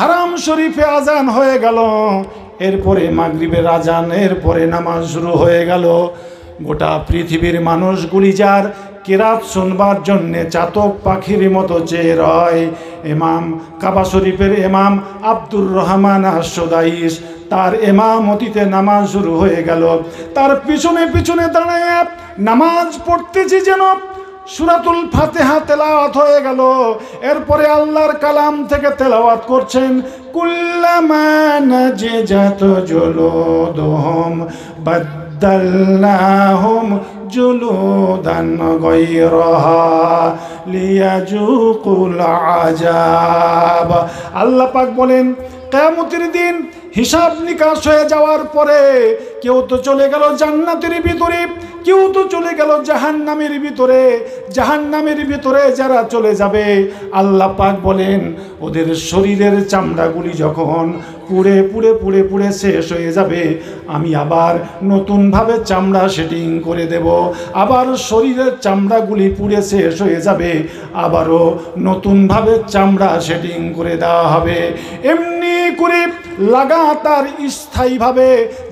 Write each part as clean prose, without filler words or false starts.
হারাম শরীফে আজান হয়ে গেল, এরপরে মাগরিবের আজান, এরপরে নামাজ শুরু হয়ে গেল। গোটা পৃথিবীর মানুষগুলি যার কেরাত শুনবার জন্যে চাতক পাখির মতো চেয়ে রয়। ইমাম কাবা শরীফের ইমাম আব্দুর রহমান আশ-সুদাইস, তার ইমামতিতে নামাজ শুরু হয়ে গেল। তার পিছনে পিছনে দাঁড়িয়ে নামাজ পড়তেছি, যেন সূরাতুল ফাতিহা তেলাওয়াত হয়ে গেল। এরপরে আল্লাহর কালাম থেকে তেলাওয়াত করছেন, কুল্লামা নাজিজাত জুলুদুহুম বাদদালনাহুম জুলুদান গায়রাহা লিয়াজুকুল আযাব। আল্লাহ পাক বলেন, কিয়ামতের দিন হিসাব নিকাশ হয়ে যাওয়ার পরে কেউ তো চলে গেল জান্নাতের ভিতরে, কেউ তো চলে গেল জাহান্নামের ভিতরে। জাহান্নামের ভিতরে যারা চলে যাবে, আল্লাহ পাক বলেন ওদের শরীরের চামড়াগুলি যখন পুড়ে পুড়ে পুড়ে পুড়ে শেষ হয়ে যাবে, আমি আবার নতুনভাবে চামড়া সেটিং করে দেব। আবার শরীরের চামড়াগুলি পুড়ে শেষ হয়ে যাবে, আবারও নতুনভাবে চামড়া সেটিং করে দেওয়া হবে। এমনি করে লাগাতার স্থায়ীভাবে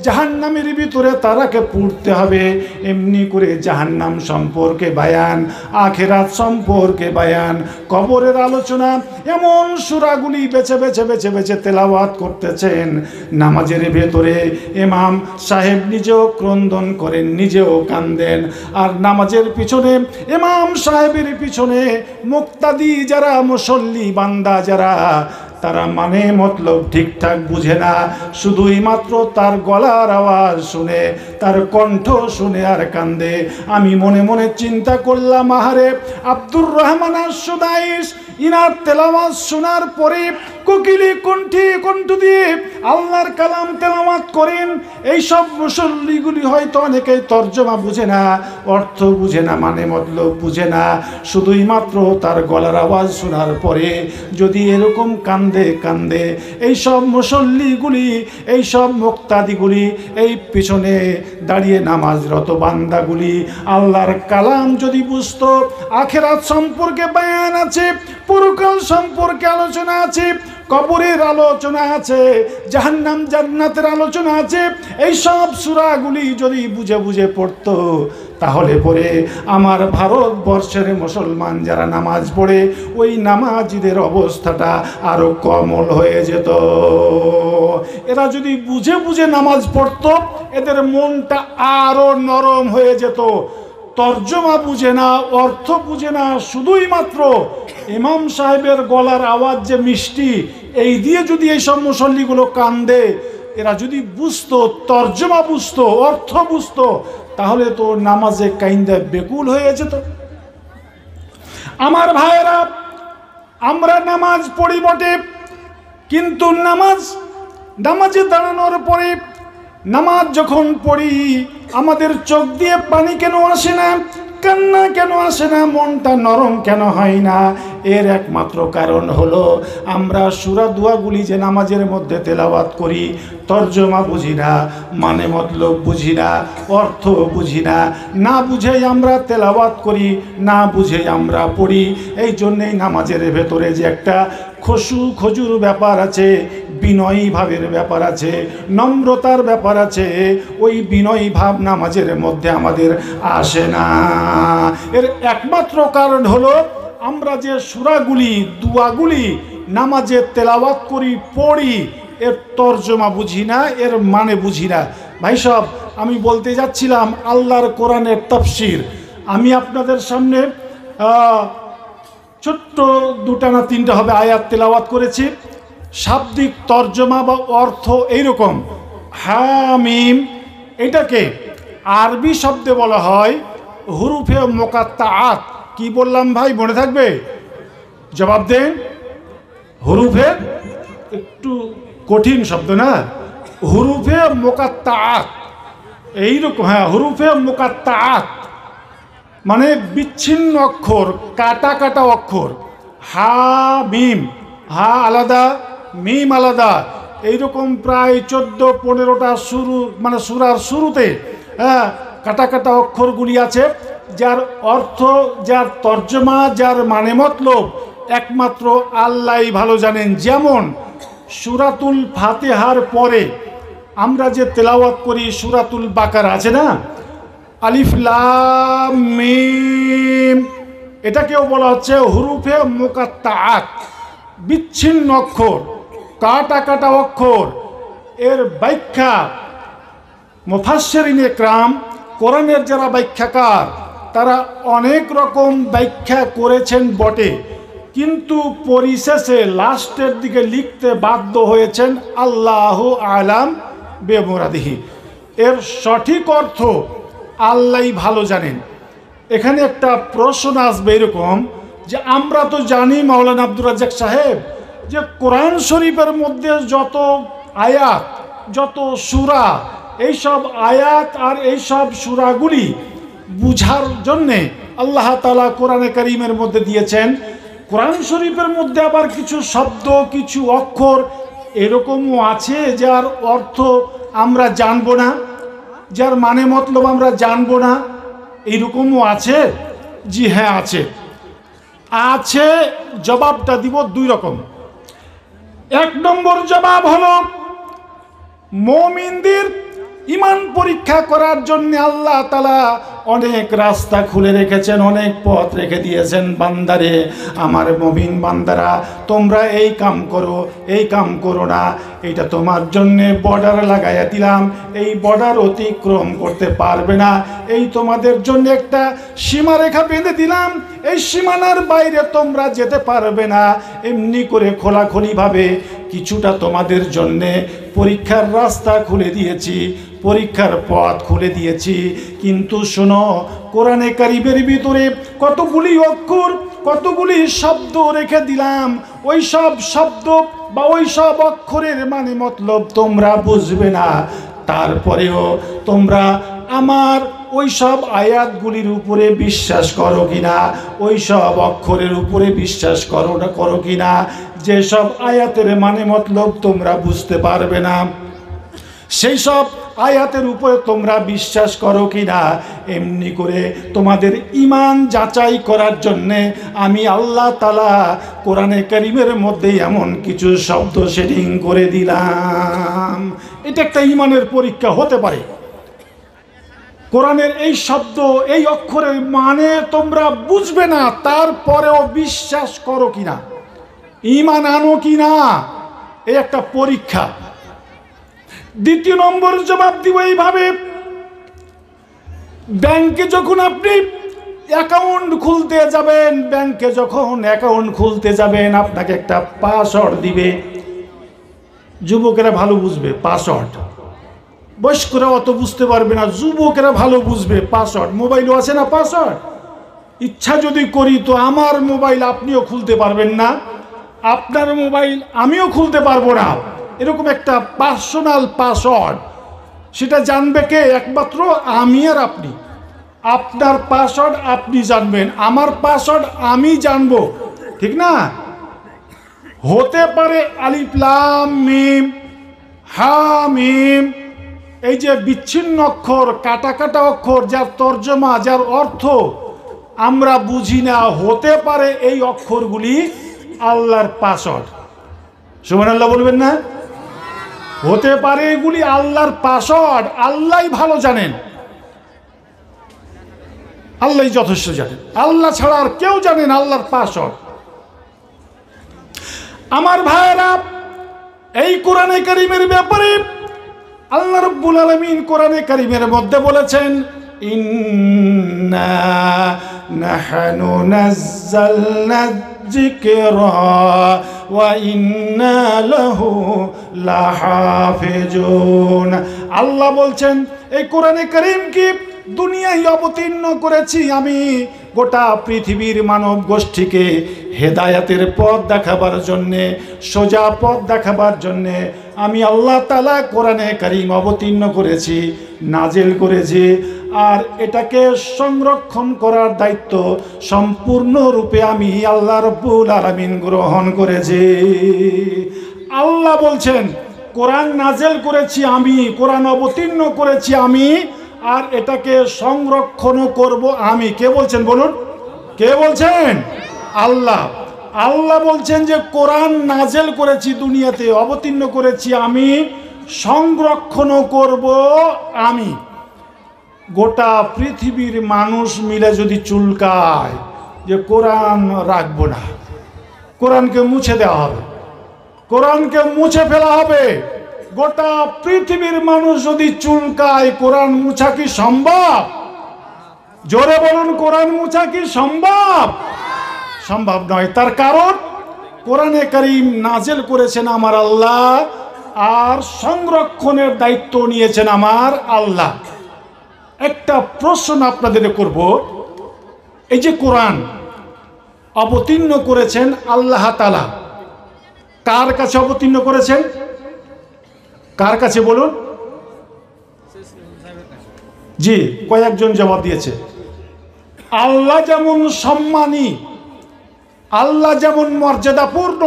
জাহান্নামের ভিতরে তারাকে পুড়তে হবে। এমনি করে জাহান্নাম সম্পর্কে বায়ান, আখেরাত সম্পর্কে বায়ান, কবরের আলোচনা, এমন সূরাগুলি বেছে বেছে বেছে বেছে তেলাওয়াত করতেছেন। নামাজের ভেতরে ইমাম সাহেব নিজেও ক্রন্দন করেন, নিজেও কান্দেন। আর নামাজের পিছনে, ইমাম সাহেবের পিছনে মুক্তাদি যারা, মুসল্লি বান্দা যারা, তারা মানে মতলব ঠিকঠাক বুঝে না, শুধুই মাত্র তার গলার আওয়াজ শুনে, তার কণ্ঠ শুনে আর কান্দে। আমি মনে মনে চিন্তা করলাম, আহারে আব্দুর রহমান আশ-সুদাইস, ইনার তেলাওয়াত শোনার পরে কোকিলে কণ্ঠ দিয়ে আল্লাহর কালাম তেলাওয়াত করেন। এইসব মুসল্লিগুলি হয়তো অনেকেই তর্জমা বুঝে না, অর্থ বুঝে না, মানে মতলব বুঝে না, শুধুই মাত্র তার গলার আওয়াজ শোনার পরে যদি এরকম কান্দে কান্দে, এইসব মুসল্লিগুলি, এইসব মুক্তাদিগুলি, এই পিছনে দাঁড়িয়ে নামাজরত বান্দাগুলি আল্লাহর কালাম যদি বুঝতো, আখেরাত সম্পর্কে বয়ান আছে, পরকাল সম্পর্কে আলোচনা আছে, কবরের আলোচনা আছে, জাহান্নাম জান্নাতের আলোচনা আছে, এই সব সূরাগুলি যদি বুঝে বুঝে পড়তো, তাহলে পরে আমার ভারতবর্ষের মুসলমান যারা নামাজ পড়ে, ওই নামাজিদের অবস্থাটা আরো কমল হয়ে যেত। এরা যদি বুঝে বুঝে নামাজ পড়তো, এদের মনটা আরো নরম হয়ে যেত। তর্জমা বুঝে না, অর্থ বুঝে না, শুধুই মাত্র ইমাম সাহেবের গলার আওয়াজ যে মিষ্টি, এই দিয়ে যদি এইসব মুসল্লিগুলো কান্দে, এরা যদি বুঝতো, তর্জমা বুঝতো, অর্থ বুঝতো, তাহলে তো নামাজে কাইন্দা বেকুল হয়ে যেত। আমার ভাইয়েরা, আমরা নামাজ পড়ি বটে, কিন্তু নামাজে দাঁড়ানোর পরে, নামাজ যখন পড়ি, আমাদের চোখ দিয়ে পানি কেন আসে না, কান্না কেন আসে না, মনটা নরম কেন হয় না? এর একমাত্র কারণ হলো আমরা সূরা দোয়াগুলি যে নামাজের মধ্যে তেলাওয়াত করি, তর্জমা বুঝি না, মানে মতলব বুঝি না, অর্থ বুঝি না, না বুঝেই আমরা তেলাওয়াত করি, না বুঝেই আমরা পড়ি। এই জন্যেই নামাজের ভেতরে যে একটা খজুর ব্যাপার আছে, বিনয়ী ভাবের ব্যাপার আছে, নম্রতার ব্যাপার আছে, ওই বিনয়ী ভাব নামাজের মধ্যে আমাদের আসে না। এর একমাত্র কারণ হলো আমরা যে সূরাগুলি, দুয়াগুলি নামাজে তেলাওয়াত করি, পড়ি, এর তর্জমা বুঝি না, এর মানে বুঝি না। ভাই সাহেব, আমি বলতে যাচ্ছিলাম আল্লাহর কোরআনের তাফসীর। আমি আপনাদের সামনে ছোট্ট দুটা না তিনটা হবে আয়াত তেলাওয়াত করেছি। শাব্দিক তর্জমা বা অর্থ এইরকম। হামিম, এটাকে আরবি শব্দে বলা হয় হুরুফে মুকাত্তাআত। কি বললাম ভাই, মনে থাকবে? জবাব দেন। হুরুফে, একটু কঠিন শব্দ না, হুরুফে মুকাত্তাআত, এইরকম। হ্যাঁ, হুরুফে মুকাত্তাআত মানে বিচ্ছিন্ন অক্ষর, কাটা কাটা অক্ষর। হা মিম, হা আলাদা, মিম আলাদা, এইরকম প্রায় 14-15টা শুরু, মানে সূরার শুরুতে হ্যাঁ কাটা কাটা অক্ষরগুলি আছে, যার অর্থ, যার তর্জমা, যার মানে মতলব একমাত্র আল্লাহই ভালো জানেন। যেমন সূরাতুল ফাতিহার পরে আমরা যে তেলাওয়াত করি সূরাতুল বাকারা আছে না, আলিফ লাম মিম, এটাকেও বলা হচ্ছে হুরুফে মুকাত্তাআত, বিচ্ছিন্ন অক্ষর, কাটা কাটা অক্ষর। এর ব্যাখ্যা মুফাসসিরিনে ইকরাম, কোরআনের যারা ব্যাখ্যাকার, তারা অনেক রকম ব্যাখ্যা করেছেন বটে, কিন্তু পরিশেষে লাস্টের দিকে লিখতে বাধ্য হয়েছেন আল্লাহু আলাম বেমুরাদিহি। এর সঠিক অর্থ আল্লাহই ভালো জানেন। এখানে একটা প্রশ্ন আসবে এরকম যে আমরা তো জানি মাওলানা আব্দুর রাজ্জাক সাহেব যে কোরআন শরীফের মধ্যে যত আয়াত, যত সূরা, এইসব আয়াত আর এইসব সূরাগুলি বুঝার জন্যে আল্লাহ তাআলা কোরআনে কারীমের মধ্যে দিয়েছেন। কোরআন শরীফের মধ্যে আবার কিছু শব্দ, কিছু অক্ষর এরকমও আছে যার অর্থ আমরা জানবো না, যার মানে মতলব আমরা জানবো না, এইরকমও আছে। জি হ্যাঁ আছে। আছে, জবাবটা দিব দুই রকম। এক নম্বর জবাব হলো, মুমিনদের ঈমান পরীক্ষা করার জন্য আল্লাহ তাআলা অনেক রাস্তা খুলে রেখেছেন, অনেক পথ রেখে দিয়েছেন। বান্দারে, আমার মুমিন বান্দারা, তোমরা এই কাম করো, এই কাম করো না, এটা তোমার জন্য বর্ডার লাগাইয়া দিলাম, এই বর্ডার অতিক্রম করতে পারবে না, এই তোমাদের জন্য একটা সীমারেখা বেঁধে দিলাম, এই সীমানার বাইরে তোমরা যেতে পারবে না। এমনি করে খোলাখুলিভাবে কিছুটা তোমাদের জন্যে পরীক্ষার রাস্তা খুলে দিয়েছি, পরীক্ষার পথ খুলে দিয়েছি। কিন্তু শোনো, কোরআনে কারীমের ভিতরে কতগুলি অক্ষর, কতগুলি শব্দ রেখে দিলাম, ওই সব শব্দ বা ওই সব অক্ষরের মানে মতলব তোমরা বুঝবে না। তারপরেও তোমরা আমার ওই সব আয়াতগুলির উপরে বিশ্বাস করো কিনা, ওই সব অক্ষরের উপরে বিশ্বাস করো কিনা, যেসব আয়াতের মানে মতলব তোমরা বুঝতে পারবে না, সেই সব আয়াতের উপরে তোমরা বিশ্বাস করো কিনা। এমনি করে তোমাদের ঈমান যাচাই করার জন্যে আমি আল্লাহ তাআলা কোরআনে কারীমের মধ্যে এমন কিছু শব্দ সেটিং করে দিলাম। এটা একটা ঈমানের পরীক্ষা হতে পারে। কোরআনের এই শব্দ, এই অক্ষরের মানে তোমরা বুঝবে না, তারপরেও বিশ্বাস করো কিনা, ঈমান আনো কিনা, এই একটা পরীক্ষা। দ্বিতীয় নম্বর জবাব দিব এইভাবে, ব্যাংকে যখন আপনি অ্যাকাউন্ট খুলতে যাবেন, ব্যাংকে যখন অ্যাকাউন্ট খুলতে যাবেন, আপনাকে একটা পাসওয়ার্ড দিবে। যুবকেরা ভালো বুঝবে পাসওয়ার্ড, বয়স্করা অত বুঝতে পারবে না, যুবকেরা ভালো বুঝবে পাসওয়ার্ড। মোবাইলও আছে না পাসওয়ার্ড, ইচ্ছা যদি করি তো আমার মোবাইল আপনিও খুলতে পারবেন না, আপনার মোবাইল আমিও খুলতে পারবো না। এরকম একটা পার্সোনাল পাসওয়ার্ড, সেটা জানবে কে? একমাত্র আমি আর আপনি। আপনার পাসওয়ার্ড আপনি জানবেন, আমার পাসওয়ার্ড আমি জানবো, ঠিক না? হতে পারে আলিফ লাম মিম হা মিম, এই যে বিচ্ছিন্ন অক্ষর, কাটা কাটা অক্ষর, যার তর্জমা, যার অর্থ আমরা বুঝি না, হতে পারে এই অক্ষরগুলি আল্লাহর পাসওয়ার্ড। সুবহানাল্লাহ বলবেন না? হতে পারে এগুলি আল্লাহর পাসওয়ার্ড। আল্লাহই ভালো জানেন, আল্লাহই যথেষ্ট জানেন, আল্লাহ ছাড়া আর কেউ জানেন আল্লাহর পাসওয়ার্ড। আমার ভাইয়েরা, এই কোরআনে কারীমের ব্যাপারে আল্লাহ রাব্বুল আলামিন কোরআনে কারীমের মধ্যে বলেছেন, ইন্না নাহনু নাযালনা যিকরা ওয়া ইন্না লাহু লাহাফিজুন। আল্লাহ বলছেন, এই কোরআনে কারীমকে দুনিয়ায় অবতীর্ণ করেছি আমি গোটা পৃথিবীর মানব গোষ্ঠীকে হেদায়াতের পথ দেখাবার জন্যে, সোজা পথ দেখাবার জন্যে আমি আল্লাহ তাআলা কোরআনে কারীম অবতীর্ণ করেছি, নাজিল করেছি। আর এটাকে সংরক্ষণ করার দায়িত্ব সম্পূর্ণরূপে আমি আল্লাহ রাব্বুল আলামিন গ্রহণ করেছি। আল্লাহ বলছেন, কোরআন নাজিল করেছি আমি, কোরআন অবতীর্ণ করেছি আমি, আর এটাকে সংরক্ষণ করব আমি। কে বলছেন বলুন? কে বলছেন? আল্লাহ। আল্লাহ বলছেন যে কোরআন নাজেল করেছি, দুনিয়াতে অবতীর্ণ করেছি আমি, সংরক্ষণও করব আমি। গোটা পৃথিবীর মানুষ মিলে যদি চুলকায় যে কোরআন রাখবো না, কোরআনকে মুছে দেওয়া হবে, কোরআনকে মুছে ফেলা হবে, গোটা পৃথিবীর মানুষ যদি চুলকায়, কোরআন মুছা কি সম্ভব? জোরে বলুন, কোরআন মুছা কি সম্ভব? সম্ভব নয়। তার কারণ কোরআনে কারীম নাজেল করেছেন আমার আল্লাহ, আর সংরক্ষণের দায়িত্ব নিয়েছেন আমার আল্লাহ। একটা প্রশ্ন আপনাদের করব, এই যে কোরআন অবতীর্ণ করেছেন আল্লাহ তাআলা, কার কাছে অবতীর্ণ করেছেন? কার কাছে বলুন? জি, কয়েকজন জবাব দিয়েছে। আল্লাহ যেমন সম্মানী, আল্লাহ যেমন মর্যাদাপূর্ণ,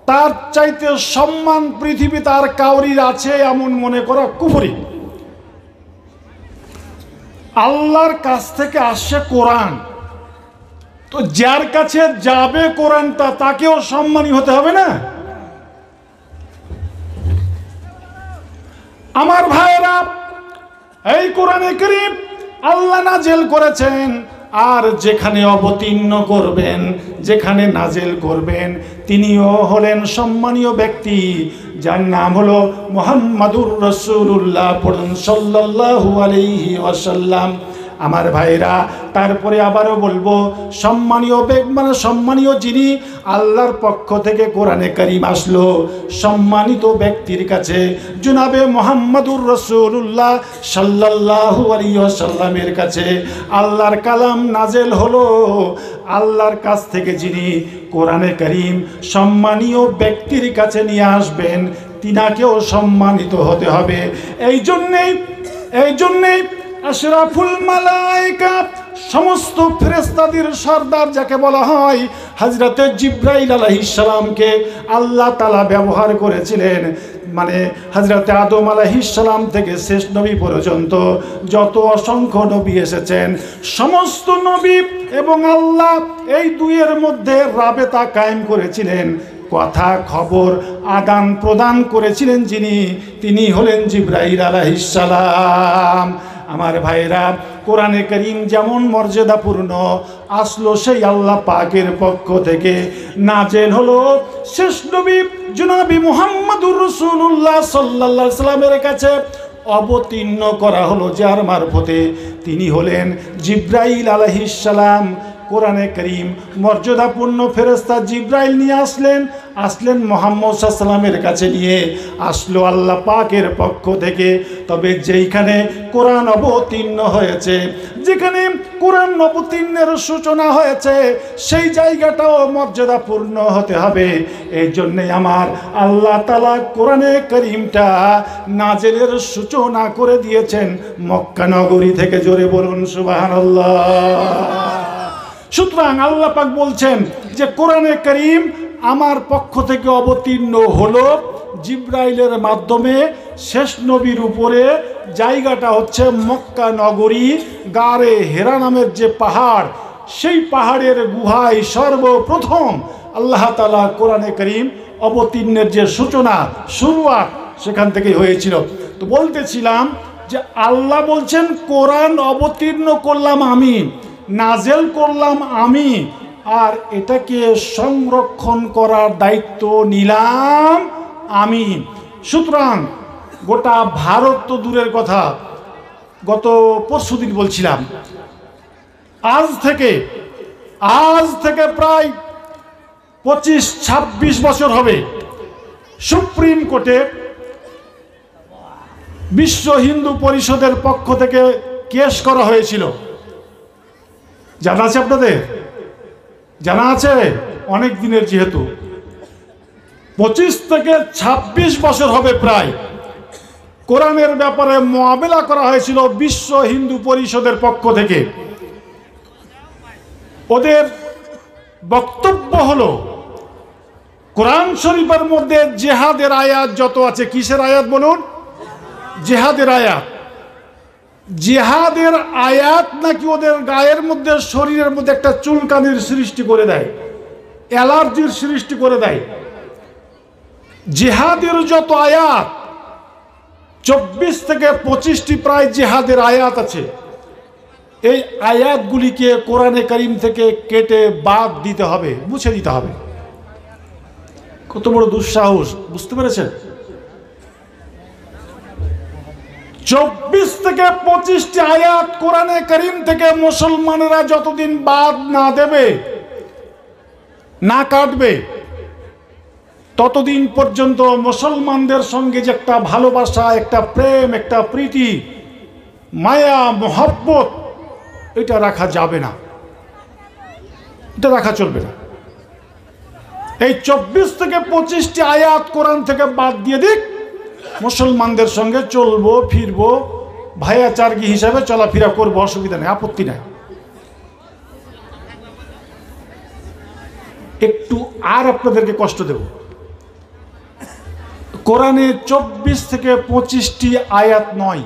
তার চাইতে সম্মান পৃথিবী তার কাউরির আছে এমন মনে করা কুফরি। আল্লাহর কাছ থেকে আসছে কোরআন, তো যার কাছে যাবে কোরআনটা তাকেও সম্মানী হতে হবে না? আমার ভাইরা, এই কোরআনে কারীম আল্লাহ নাজেল করেছেন, আর যেখানে অবতীর্ণ করবেন, যেখানে নাজেল করবেন, তিনিও হলেন সম্মানীয় ব্যক্তি, যার নাম হলো মুহাম্মাদুর রাসূলুল্লাহ, পড়ুন সাল্লাল্লাহু আলাইহি ওয়াসাল্লাম। আমার ভাইরা, তারপরে আবারও বলবো, সম্মানীয় মানে সম্মানীয় যিনি আল্লাহর পক্ষ থেকে কোরআনে কারীম আসলো, সম্মানিত ব্যক্তির কাছে জনাবে মুহাম্মাদুর রাসূলুল্লাহ সাল্লাল্লাহু আলাইহি ওয়াসাল্লামের কাছে আল্লাহর কালাম নাজেল হলো। আল্লাহর কাছ থেকে যিনি কোরআনে কারীম সম্মানীয় ব্যক্তির কাছে নিয়ে আসবেন, তিনাকেও সম্মানিত হতে হবে। এই জন্যেই আশরাফুল মালায়েকা, সমস্ত ফেরেশতাদের সর্দার যাকে বলা হয়, হযরতে জিবরাইল আলাইহিস সালামকে আল্লাহ তাআলা ব্যবহার করেছিলেন। মানে হযরতে আদম আলাইহিস সালাম থেকে শেষ নবী পর্যন্ত যত অসংখ্য নবী এসেছেন, সমস্ত নবী এবং আল্লাহ এই দুইয়ের মধ্যে রাবেতা কায়েম করেছিলেন, কথা খবর আদান প্রদান করেছিলেন যিনি, তিনি হলেন জিবরাইল আলাইহিস সালাম। আমার ভাইরা, কোরআনে কারীম যেমন মর্যাদাপূর্ণ আসলো সেই আল্লাহ পাকের পক্ষ থেকে, নাজেল হলো শেষ নবী জনাবে মুহাম্মাদুর রাসূলুল্লাহ সাল্লাল্লাহু আলাইহি সাল্লামের কাছে অবতীর্ণ করা হলো, যার মারফতে তিনি হলেন জিবরাইল আলাইহিস সালাম। কোরআনে কারীম মর্যাদাপূর্ণ ফেরেশতা জিবরাইল নিয়ে আসলেন মুহাম্মদ সাল্লাল্লাহু আলাইহি সাল্লামের কাছে, নিয়ে আসলো আল্লাহ পাকের পক্ষ থেকে। তবে যেইখানে কোরআন অবতীর্ণ হয়েছে, যেখানে কোরআন অবতীর্ণের সূচনা হয়েছে, সেই জায়গাটাও মর্যাদাপূর্ণ হতে হবে। এই জন্যই আমার আল্লাহ তাআলা কোরআনে কারীমটা নাজেলের সূচনা করে দিয়েছেন মক্কা নগরী থেকে। জোরে বলুন সুবহানাল্লাহ। সুতরাং আল্লাহ পাক বলছেন যে কোরআনে কারীম আমার পক্ষ থেকে অবতীর্ণ হলো জিবরাইলের মাধ্যমে শেষ নবীর উপরে। জায়গাটা হচ্ছে মক্কা নগরী, গারে হেরা নামের যে পাহাড়, সেই পাহাড়ের গুহায় সর্বপ্রথম আল্লাহ তাআলা কোরআনে কারীম অবতীর্ণের যে সূচনা, শুরুয়াত সেখান থেকেই হয়েছিল। তো বলতেছিলাম যে আল্লাহ বলছেন কোরআন অবতীর্ণ করলাম আমি, নাজেল করলাম আমি, আর এটাকে সংরক্ষণ করার দায়িত্ব নিলাম আমি। সুতরাং গোটা ভারত তো দূরের কথা, গত পরশুদিন বলছিলাম, আজ থেকে প্রায় 25-26 বছর হবে সুপ্রিম কোর্টে বিশ্ব হিন্দু পরিষদের পক্ষ থেকে কেস করা হয়েছিল। জানা আছে আপনাদের? জানা আছে? অনেক দিনের, যেহেতু 25 থেকে 26 বছর হবে প্রায়, কোরআনের ব্যাপারে মোয়াবেলা করা হয়েছিল বিশ্ব হিন্দু পরিষদের পক্ষ থেকে। ওদের বক্তব্য হলো কোরআন শরীফের মধ্যে জিহাদের আয়াত যত আছে, কিসের আয়াত বলুন? জিহাদের আয়াত। জিহাদের আয়াত নাকি ওদের গায়ের মধ্যে, শরীরের মধ্যে একটা চুলকানির সৃষ্টি করে দেয়। অ্যালার্জির সৃষ্টি করে দেয়। জিহাদের যত আয়াত 24 থেকে 25টি প্রায় জিহাদের আয়াত আছে, এই আয়াতগুলিকে কোরআনে কারীম থেকে কেটে বাদ দিতে হবে, মুছে দিতে হবে। কত বড় দুঃসাহস, বুঝতে পেরেছেন? 24 থেকে 25টি আয়াত কোরআনে কারীম থেকে মুসলমানেরা যতদিন বাদ না দেবে, না কাটবে, ততদিন পর্যন্ত মুসলমানদের সঙ্গে যে একটা ভালোবাসা, একটা প্রেম, একটা প্রীতি, মায়া, মহব্বত, এটা রাখা যাবে না, এটা রাখা চলবে না। এই 24 থেকে 25টি আয়াত কোরআন থেকে বাদ দিয়ে দিক, মুসলমানদের সঙ্গে চলবো ফিরবো, ভাইয়াচারগি হিসাবে চলাফেরা করবো, অসুবিধা নেই, আপত্তি নাই। একটু আর আপনাদেরকে কষ্ট দেব। কোরআনে 24 থেকে 25টি আয়াত নয়।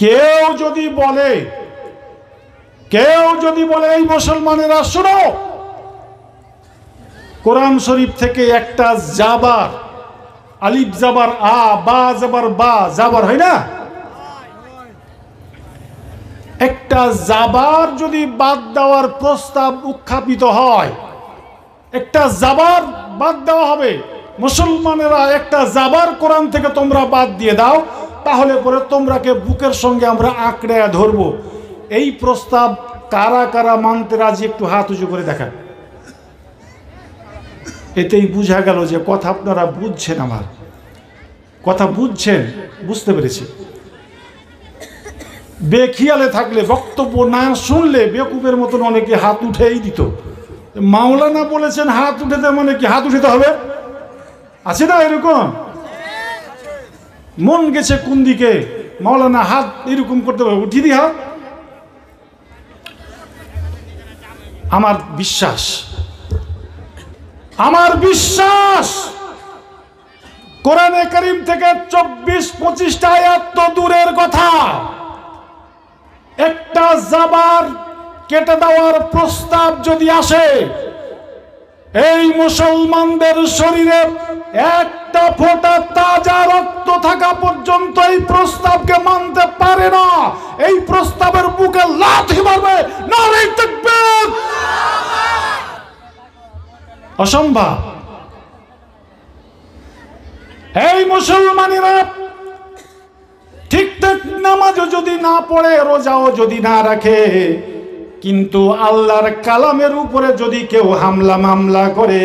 কেউ যদি বলে এই মুসলমানেরা শোনো, কোরআন শরীফ থেকে একটা জাবার, আলিফ জাবার আ, বা জাবার বা, জাবার হয় না, একটা জাবার যদি বাদ দেওয়ার প্রস্তাব উত্থাপিত হয়, একটা জাবার বাদ দেওয়া হবে, মুসলমানেরা একটা জাবার কোরআন থেকে তোমরা বাদ দিয়ে দাও, তাহলে পরে তোমরাকে বুকের সঙ্গে আমরা আঁকড়ে ধরবো। এই প্রস্তাব কারা কারা মানতে রাজি, একটু হাত উঁচু করে দেখান। এতেই বোঝা গেল যে কথা আপনারা বুঝছেন, আমার কথা বুঝছেন, বুঝতে পেরেছি। বেখিয়ালে থাকলে, বক্তব্য না শুনলে বেকুবের মতন অনেকে হাত উঠেই দিত। মাওলানা বলেছেন হাত উঠেতে, মানে কি হাত উঠাতে হবে? আছে না এরকম? মন গেছে কোন দিকে, মাওলানা হাত এরকম করতে হবে, উঠিয়ে দি হাত। আমার বিশ্বাস কোরআনে কারীম থেকে 24-25টা আয়াত তো দূরের কথা, একটা জাবার কেটে দেওয়ার প্রস্তাব যদি আসে, এই মুসলমানদের শরীরে একটা ফোঁটা তাজা রক্ত থাকা পর্যন্ত এই প্রস্তাবকে মানতে পারে না। এই প্রস্তাবের বুকে লাথি মারবে, নারে তাকবীর। অসম্ভব। এই মুসলমানেরা ঠিকঠাক নামাজও যদি না পড়ে, রোজাও যদি না রাখে, কিন্তু আল্লাহর কালামের উপরে যদি কেউ হামলা মামলা করে,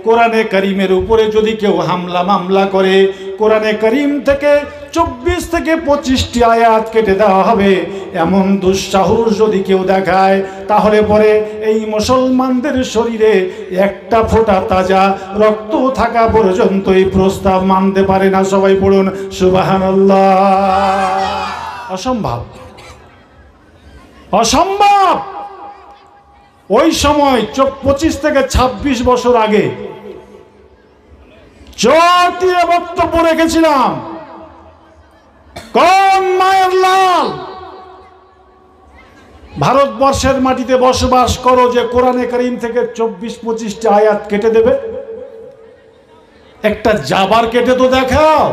কোরআনে কারীমের উপরে যদি কেউ হামলা মামলা করে, কোরআনে কারীম থেকে 24 থেকে 25টি আয়াত কেটে দেওয়া হবে, এমন দুঃসাহস যদি কেউ দেখায়, তাহলে পরে এই মুসলমানদের শরীরে একটা ফোঁটা তাজা রক্ত থাকা পর্যন্ত এই প্রস্তাব মানতে পারে না। সবাই পড়ুন সুবহানাল্লাহ। অসম্ভব, অসম্ভব। ওই সময় 25 থেকে 26 বছর আগে চটিয়ে বক্তব্য রেখেছিলাম, কোন মায়ের লাল ভারতবর্ষের মাটিতে বসবাস করো যে কোরআনে কারীম থেকে 24-25টা আয়াত কেটে দেবে? একটা জাবার কেটে তো দেখাও,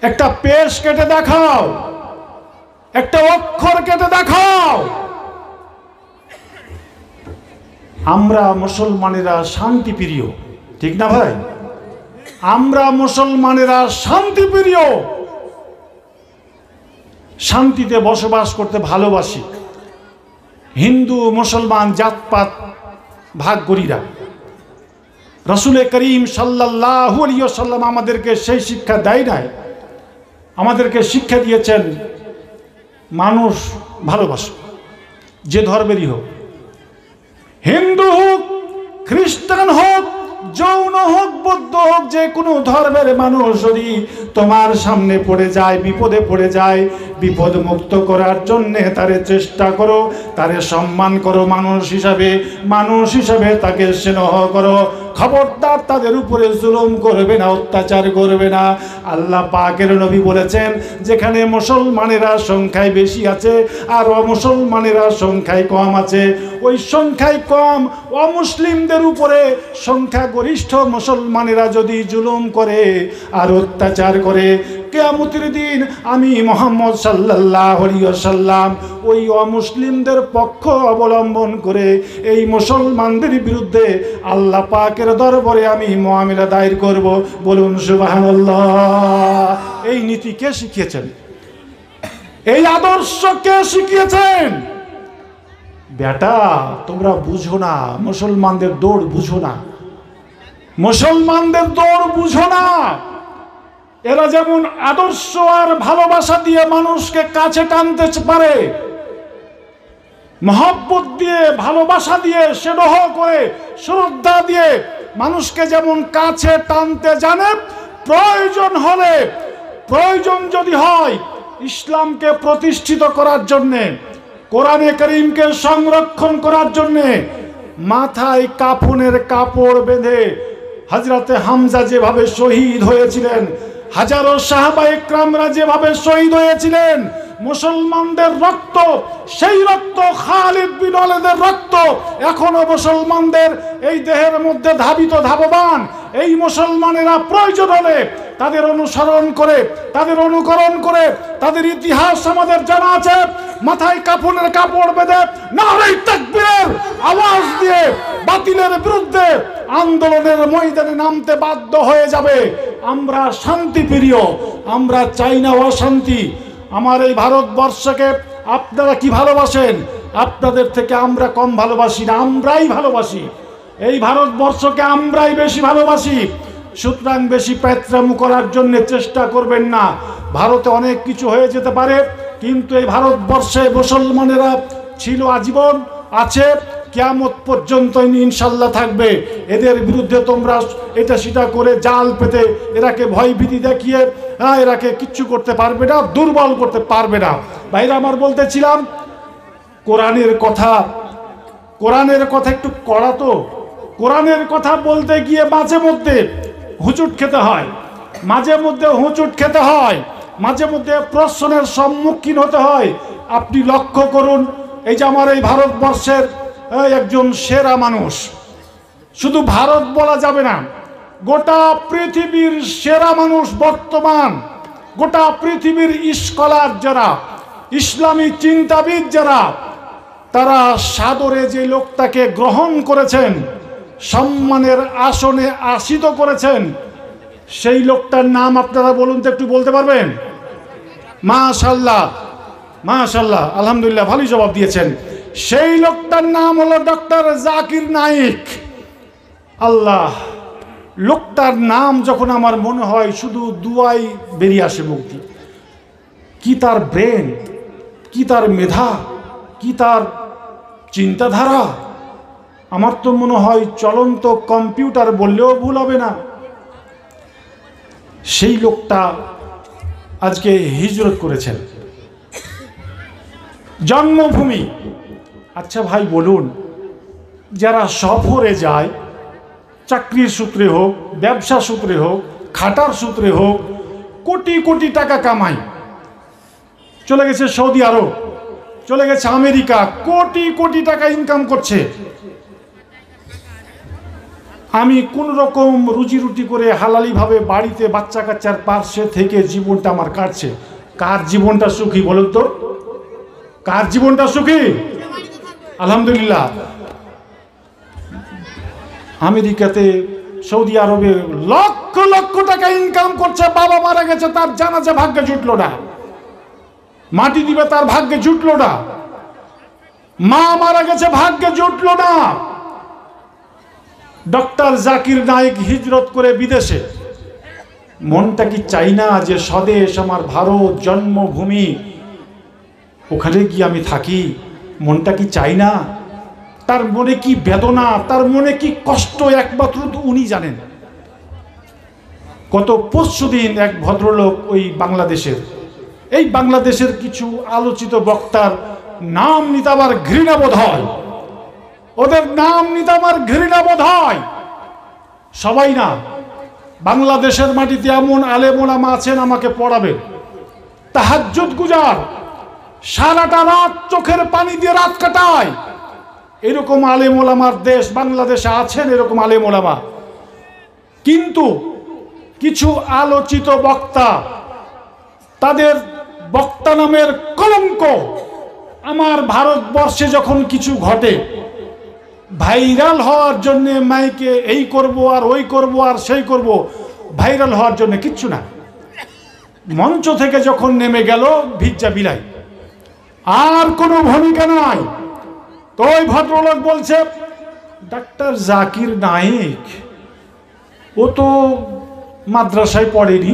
একটা পেশ কেটে দেখাও, একটা অক্ষর কেটে দেখাও। আমরা মুসলমানেরা শান্তিপ্রিয়, ঠিক না ভাই? আমরা মুসলমানেরা শান্তিপ্রিয়, শান্তিতে বসবাস করতে ভালোবাসি। হিন্দু মুসলমান জাতপাত ভাগ করি না। রাসূল করিম সাল্লাল্লাহু আলাইহি ওয়াসাল্লাম আমাদেরকে সেই শিক্ষা দেয় নাই, আমাদেরকে শিক্ষা দিয়েছেন মানুষ ভালোবাসো, যে ধর্মেরই হোক, হিন্দু হোক, খ্রিস্টান হোক, জৈন হোক, বৌদ্ধ হোক, যে কোনো ধর্মের মানুষ যদি তোমার সামনে পড়ে যায়, বিপদে পড়ে যায়, বিপদ মুক্ত করার জন্যে তারে চেষ্টা করো, তারে সম্মান করো, মানুষ হিসাবে তাকে স্নেহ করো। খবরদার তাদের উপরে জুলুম করবে না, অত্যাচার করবে না। আল্লাহ পাকের নবী বলেছেন, যেখানে মুসলমানেরা সংখ্যায় বেশি আছে আর অমুসলমানেরা সংখ্যায় কম আছে, ওই সংখ্যায় কম অমুসলিমদের উপরে সংখ্যাগরিষ্ঠ মুসলমানেরা যদি জুলুম করে আর অত্যাচার করে, কিয়ামতের দিন আমি মুহাম্মদ সাল্লাল্লাহু আলাইহি ওয়াসাল্লাম ওই অমুসলিমদের পক্ষ অবলম্বন করে এই মুসলমানদের বিরুদ্ধে আল্লাহ পাকের দরবারে আমি মুআমিলা দায়ের করব। বলুন সুবহানাল্লাহ। এই নীতি কে শিখিয়েছেন? এই আদর্শ কে শিখিয়েছেন? বেটা, তোমরা বুঝো না, মুসলমানদের দৌড় বুঝো না, মুসলমানদের দৌড় বুঝো না। এরা যেমন আদর্শ আর ভালোবাসা দিয়ে মানুষকে কাছে টানতে পারে, মহব্বত দিয়ে, ভালোবাসা দিয়ে, স্নেহ করে, শ্রদ্ধা দিয়ে মানুষকে যেমন কাছে টানতে জানে, প্রয়োজন হলে, প্রয়োজন যদি হয় ইসলামকে প্রতিষ্ঠিত করার জন্যে, কোরআনে কারীমকে সংরক্ষণ করার জন্যে মাথায় কাফনের কাপড় বেঁধে হযরতে হামজা যেভাবে শহীদ হয়েছিলেন, হাজারো সাহাবা ইকরামরা যেভাবে শহীদ হয়েছিলেন, মুসলমানদের রক্ত, সেই রক্ত খালিদ বিন ওয়ালিদের রক্ত এখনো মুসলমানদের এই দেহের মধ্যে ধাবিত, ধাবমান। এই মুসলমানেরা প্রয়োজন হলে তাদের অনুসরণ করে, তাদের অনুকরণ করে, তাদের ইতিহাস আমাদের জানা আছে, মাথায় কাফনের কাপড় বেঁধে নারে তাকবীরের আওয়াজ দিয়ে বাতিলের বিরুদ্ধে আন্দোলনের ময়দানে নামতে বাধ্য হয়ে যাবে। আমরা শান্তিপ্রিয়, আমরা চাই না অশান্তি। আমার এই ভারতবর্ষকে আপনারা কি ভালোবাসেন? আপনাদের থেকে আমরা কম ভালোবাসি না, আমরাই ভালোবাসি। এই ভারতবর্ষকে আমরাই বেশি ভালোবাসি। সুতরাং বেশি পেত্রামু করার জন্য চেষ্টা করবেন না। ভারতে অনেক কিছু হয়ে যেতে পারে, কিন্তু এই ভারতবর্ষে মুসলমানেরা ছিল আজীবন, আছে, কিয়ামত পর্যন্ত ইনশাল্লাহ থাকবে। এদের বিরুদ্ধে তোমরা এটা সেটা করে জাল পেতে এরাকে ভয়ভীতি দেখিয়ে এরাকে কিচ্ছু করতে পারবে না, দুর্বল করতে পারবে না। ভাইরা আমার, বলতেছিলাম কোরআনের কথা, কোরআনের কথা একটু কড়া তো। কোরআনের কথা বলতে গিয়ে মাঝে মধ্যে হুঁচট খেতে হয়, মাঝে মধ্যে হুঁচট খেতে হয়, মাঝে মধ্যে প্রশ্নের সম্মুখীন হতে হয়। আপনি লক্ষ্য করুন, এই যে আমার এই ভারতবর্ষের একজন সেরা মানুষ, শুধু ভারত বলা যাবে না, গোটা পৃথিবীর সেরা মানুষ বর্তমান, গোটা পৃথিবীর স্কলার যারা, ইসলামী চিন্তাবিদ যারা, তারা সাদরে যে লোকটাকে গ্রহণ করেছেন, সম্মানের আসনে আসীত করেছেন, সেই লোকটার নাম আপনারা বলুন তো, একটু বলতে পারবেন? মাশাআল্লাহ, মাশাআল্লাহ, আলহামদুলিল্লাহ, ভালোই জবাব দিয়েছেন। সেই লোকটার নাম হলো ডক্টর জাকির নায়েক। আল্লাহ, লোকটার নাম যখন আমার মনে হয় শুধু দুয়াই বেরিয়ে আসে মুক্তি। কি তার ব্রেন, কি তার মেধা, কি তার চিন্তাধারা! আমার তো মনে হয় চলন্ত কম্পিউটার বললেও ভুল হবে না। সেই লোকটা আজকে হিজরত করেছেন, জন্মভূমি। আচ্ছা ভাই বলুন, যারা সফরে যায়, চাকরির সূত্রে হোক, ব্যবসা সূত্রে হোক, খাটার সূত্রে হোক, কোটি কোটি টাকা কামায়, চলে গেছে সৌদি আরব, চলে গেছে আমেরিকা, কোটি কোটি টাকা ইনকাম করছে। আমি কোন রকম রুজি রুটি করে হালালিভাবে বাড়িতে বাচ্চা কাচ্চার পাশে থেকে জীবনটা আমার কাটছে। কার জীবনটা সুখী বলুন তো? কার জীবনটা সুখী? আলহামদুলিল্লাহ। আমেরিকাতে, সৌদি আরবে লক্ষ লক্ষ টাকা ইনকাম করছে, বাবা মারা গেছে, তার জানাজা ভাগ্যে জুটলো না, মাটি দিবে তার ভাগ্যে জুটলো না, মা মারা গেছে ভাগ্যে জুটলো না। ডক্টর জাকির নায়েক হিজরত করে বিদেশে। মনটা কি চাই না যে স্বদেশ আমার ভারত, জন্মভূমি, ওখানে গিয়ে আমি থাকি? মনটা কি চাই না? তার মনে কি বেদনা, তার মনে কি কষ্ট, একমাত্র উনি জানেন। গত পরশুদিন এক ভদ্রলোক ওই বাংলাদেশের, এই বাংলাদেশের কিছু আলোচিত বক্তার নাম নিতে আমার ঘৃণাবোধ হয়, ওদের নাম নিতে আমার ঘৃণাবোধ হয়। সবাই না, বাংলাদেশের মাটিতে এমন আলেম ওলামা আছেন আমাকে পড়াবেন, তাহাজ্জুদ গুজার, সারাটা রাত চোখের পানি দিয়ে রাত কাটায়, এরকম আলেম ওলামার দেশ বাংলাদেশে আছেন, এরকম আলেম ওলামা। কিন্তু কিছু আলোচিত বক্তা, তাদের বক্তা নামের কলঙ্ক, আমার ভারতবর্ষে যখন কিছু ঘটে ভাইরাল হওয়ার জন্য মাইকে এই করব আর ওই করব আর সেই করব, ভাইরাল হওয়ার জন্য কিচ্ছু না, মঞ্চ থেকে যখন নেমে গেল ভিজা বিলাই, আর কোনো ভূমিকা নাই। তো ওই ভদ্রলোক বলছে ডাক্তার জাকির নায়েক ও তো মাদ্রাসায় পড়েনি,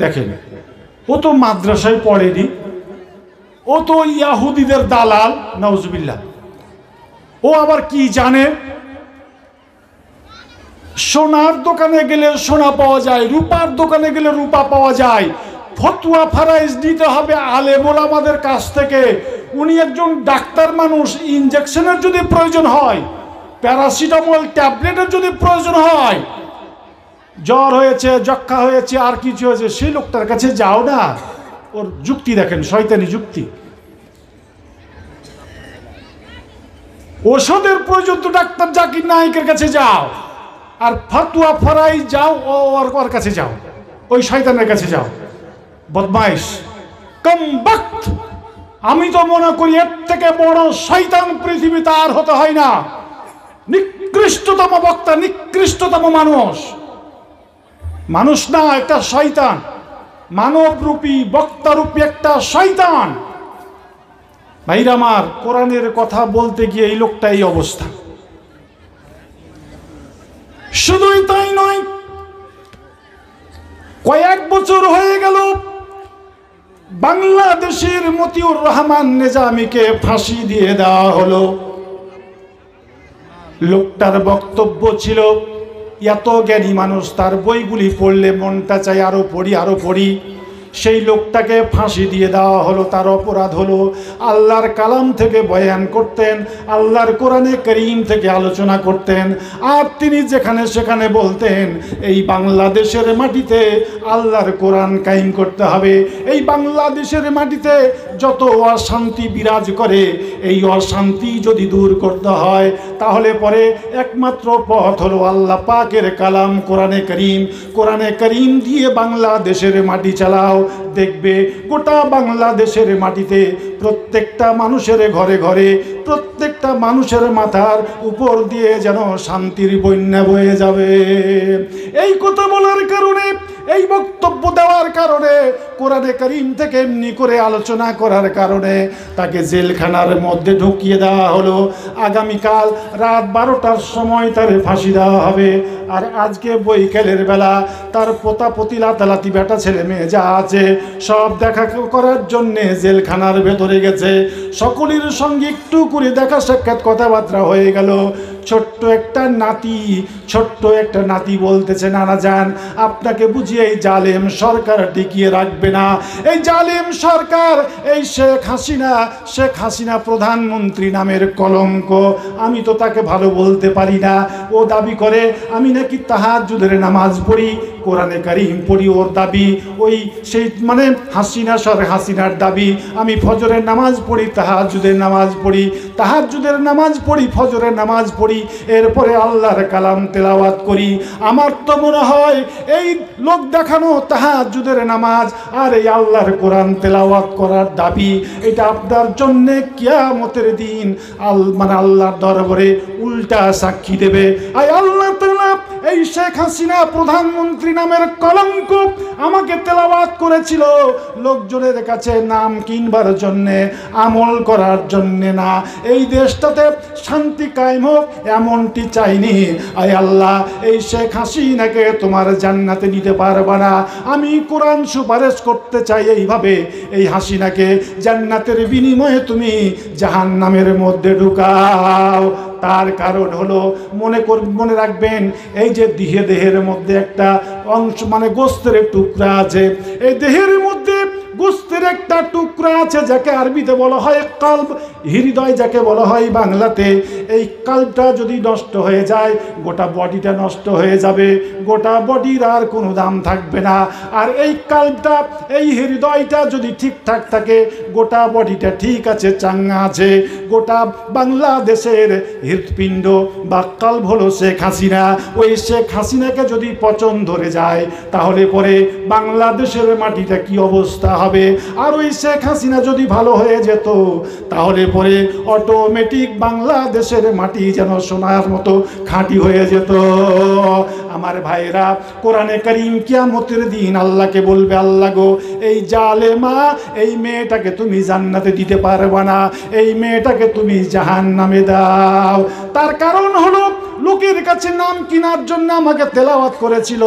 দেখেন ও তো মাদ্রাসায় পড়েনি, ও তো ইয়াহুদিদের দালাল, নাউজুবিল্লাহ, ও আবার কি জানে, সোনার দোকানে গেলে সোনা পাওয়া যায়, রূপার দোকানে গেলে রূপা পাওয়া যায়, ফতোয়া ফারাইজ দিতে হবে আলেম ওলামাদের কাছ থেকে। উনি একজন ডাক্তার মানুষ, ইনজেকশনের যদি প্রয়োজন হয়, প্যারাসিটামল ট্যাবলেটের যদি প্রয়োজন হয়, জ্বর হয়েছে, যক্ষা হয়েছে, আর কিছু হয়েছে, সেই লোকটার কাছে যাও না। ওর যুক্তি দেখেন, শয়তানি যুক্তি। ওষুধের প্রয়োজন তো ডাক্তার জাকির নায়েকের কাছে যাও, আর ফতোয়া ফরাই যাও ওর কাছে যাও, ওই শয়তানের কাছে যাও। বদমাইশ, কম বক্ত। আমি তো মনে করি এর থেকে বড় শয়তান পৃথিবীতে আর হতে হয় না। নিকৃষ্টতম বক্তা, নিকৃষ্টতম মানুষ, মানুষ না, একটা শয়তান, মানবরূপী বক্তারূপী একটা শয়তান। ভাইরা আমার, কোরআনের কথা বলতে গিয়ে এই লোকটা এই অবস্থা। শুধুই তাই নয়, কয়েক বছর হয়ে গেল বাংলাদেশের মতিউর রহমান নিজামীকে ফাঁসি দিয়ে দেওয়া হলো। লোকটার বক্তব্য ছিল, এত জ্ঞানী মানুষ, তার বইগুলি পড়লে মনটা চাই আরো পড়ি আরো পড়ি। সেই লোকটাকে ফাঁসি দিয়ে দেওয়া হলো। তার অপরাধ হলো আল্লাহর কালাম থেকে বয়ান করতেন, আল্লাহর কোরআনে করিম থেকে আলোচনা করতেন, আর তিনি যেখানে সেখানে বলতেন এই বাংলাদেশের মাটিতে আল্লাহর কোরআন কায়েম করতে হবে। এই বাংলাদেশের মাটিতে যত অশান্তি বিরাজ করে, এই অশান্তি যদি দূর করতে হয় তাহলে পরে একমাত্র পথ হলো আল্লাহ পাকের কালাম কোরআনে করিম। কোরআনে করিম দিয়ে বাংলাদেশের মাটি চালাও, দেখবে গোটা বাংলাদেশের মাটিতে প্রত্যেকটা মানুষের ঘরে ঘরে, প্রত্যেকটা মানুষের মাথার উপর দিয়ে যেন শান্তির বন্যা বয়ে যাবে। এই কথা বলার কারণে, এই বক্তব্য দেওয়ার কারণে, কোরআনে কারীম থেকে এমনি করে আলোচনা করার কারণে তাকে জেলখানার মধ্যে ঢুকিয়ে দেওয়া হলো। আগামীকাল রাত 12টার সময় তার ফাঁসি দেওয়া হবে। আর আজকে বৈকালের বেলা তার পোতাপতি লাতালাতি বেটা ছেলে মেয়ে যা আছে সব দেখা করার জন্যে জেলখানার ভেতরে গেছে। সকলের সঙ্গে একটু করে দেখা সাক্ষাৎ কথাবার্তা হয়ে গেল। ছোট্ট একটা নাতি বলতেছে, নানা যান, আপনাকে বুঝিয়ে এই জালেম সরকার টিকিয়ে রাখবে না। এই জালেম সরকার, এই শেখ হাসিনা প্রধানমন্ত্রী নামের কলঙ্ক। আমি তো তাকে ভালো বলতে পারি না। ও দাবি করে আমি নাকি তাহাজ্জুদের নামাজ পড়ি, কোরআনে কারীম পড়ি। ওর দাবি ওই সেই মানে হাসিনার দাবি আমি ফজরের নামাজ পড়ি, তাহাজ্জুদের নামাজ পড়ি, ফজরের নামাজ পড়ি, এরপরে আল্লাহর কালাম তেলাওয়াত করি। আমার তো মনে হয় এই লোক দেখানো তাহাজ্জুদের নামাজ আর এই আল্লাহর কোরআন তেলাওয়াত করার দাবি, এটা আপনার জন্য কিয়ামতের দিন আল্লাহর দরবারে উল্টা সাক্ষী দেবে। আল্লাহ তাআলা এই শেখ হাসিনা প্রধানমন্ত্রী নামের কলঙ্ক আমাকে তেলাওয়াত করেছিল লোকজনের কাছে নাম কিনবার জন্যে, আমল করার জন্যে না। এই দেশটাতে শান্তি কায়েম হোক এমনটি চাইনি। আল্লাহ, এই শেখ হাসিনাকে তোমার জান্নাতে নিতে পারবা না। আমি কোরআন সুপারিশ করতে চাই এইভাবে, এই হাসিনাকে জান্নাতের বিনিময়ে তুমি জাহান্নামের মধ্যে ঢুকাও। তার কারণ হলো মনে রাখবেন, এই যে দেহের মধ্যে একটা অংশ মানে গোস্তের টুকরা আছে, এই দেহের মধ্যে গোস্তের গোস্তের একটা টুকরা আছে যাকে আরবিতে বলা হয় কাল্ব, হৃদয় যাকে বলা হয় বাংলাতে। এই কাল্বটা যদি নষ্ট হয়ে যায় গোটা বডিটা নষ্ট হয়ে যাবে, গোটা বডির আর কোনো দাম থাকবে না। আর এই কাল্বটা, এই হৃদয়টা যদি ঠিকঠাক থাকে গোটা বডিটা ঠিক আছে, চাঙ্গা আছে। গোটা বাংলাদেশের হৃৎপিণ্ড বা কাল্ব হলো শেখ হাসিনা। ওই শেখ হাসিনাকে যদি পচন ধরে যায় তাহলে পরে বাংলাদেশের মাটিটা কি অবস্থা হবে। আর ওই শেখ হাসিনা যদি ভালো হয়ে যেত তাহলে পরে অটোমেটিক বাংলাদেশের মাটি যেন সোনার মতো খাঁটি হয়ে যেত। আমার ভাইরা, কোরআনে কারীম কিয়ামতের দিন আল্লাহকে বলবে, আল্লাহ গো, এই জালেমা এই মেয়েটাকে তুমি জান্নাতে দিতে পারবে না, এই মেয়েটাকে তুমি জাহান্নামে দাও। তার কারণ হলো লোকের কাছে নাম কেনার জন্য আমাকে তেলাওয়াত করেছিল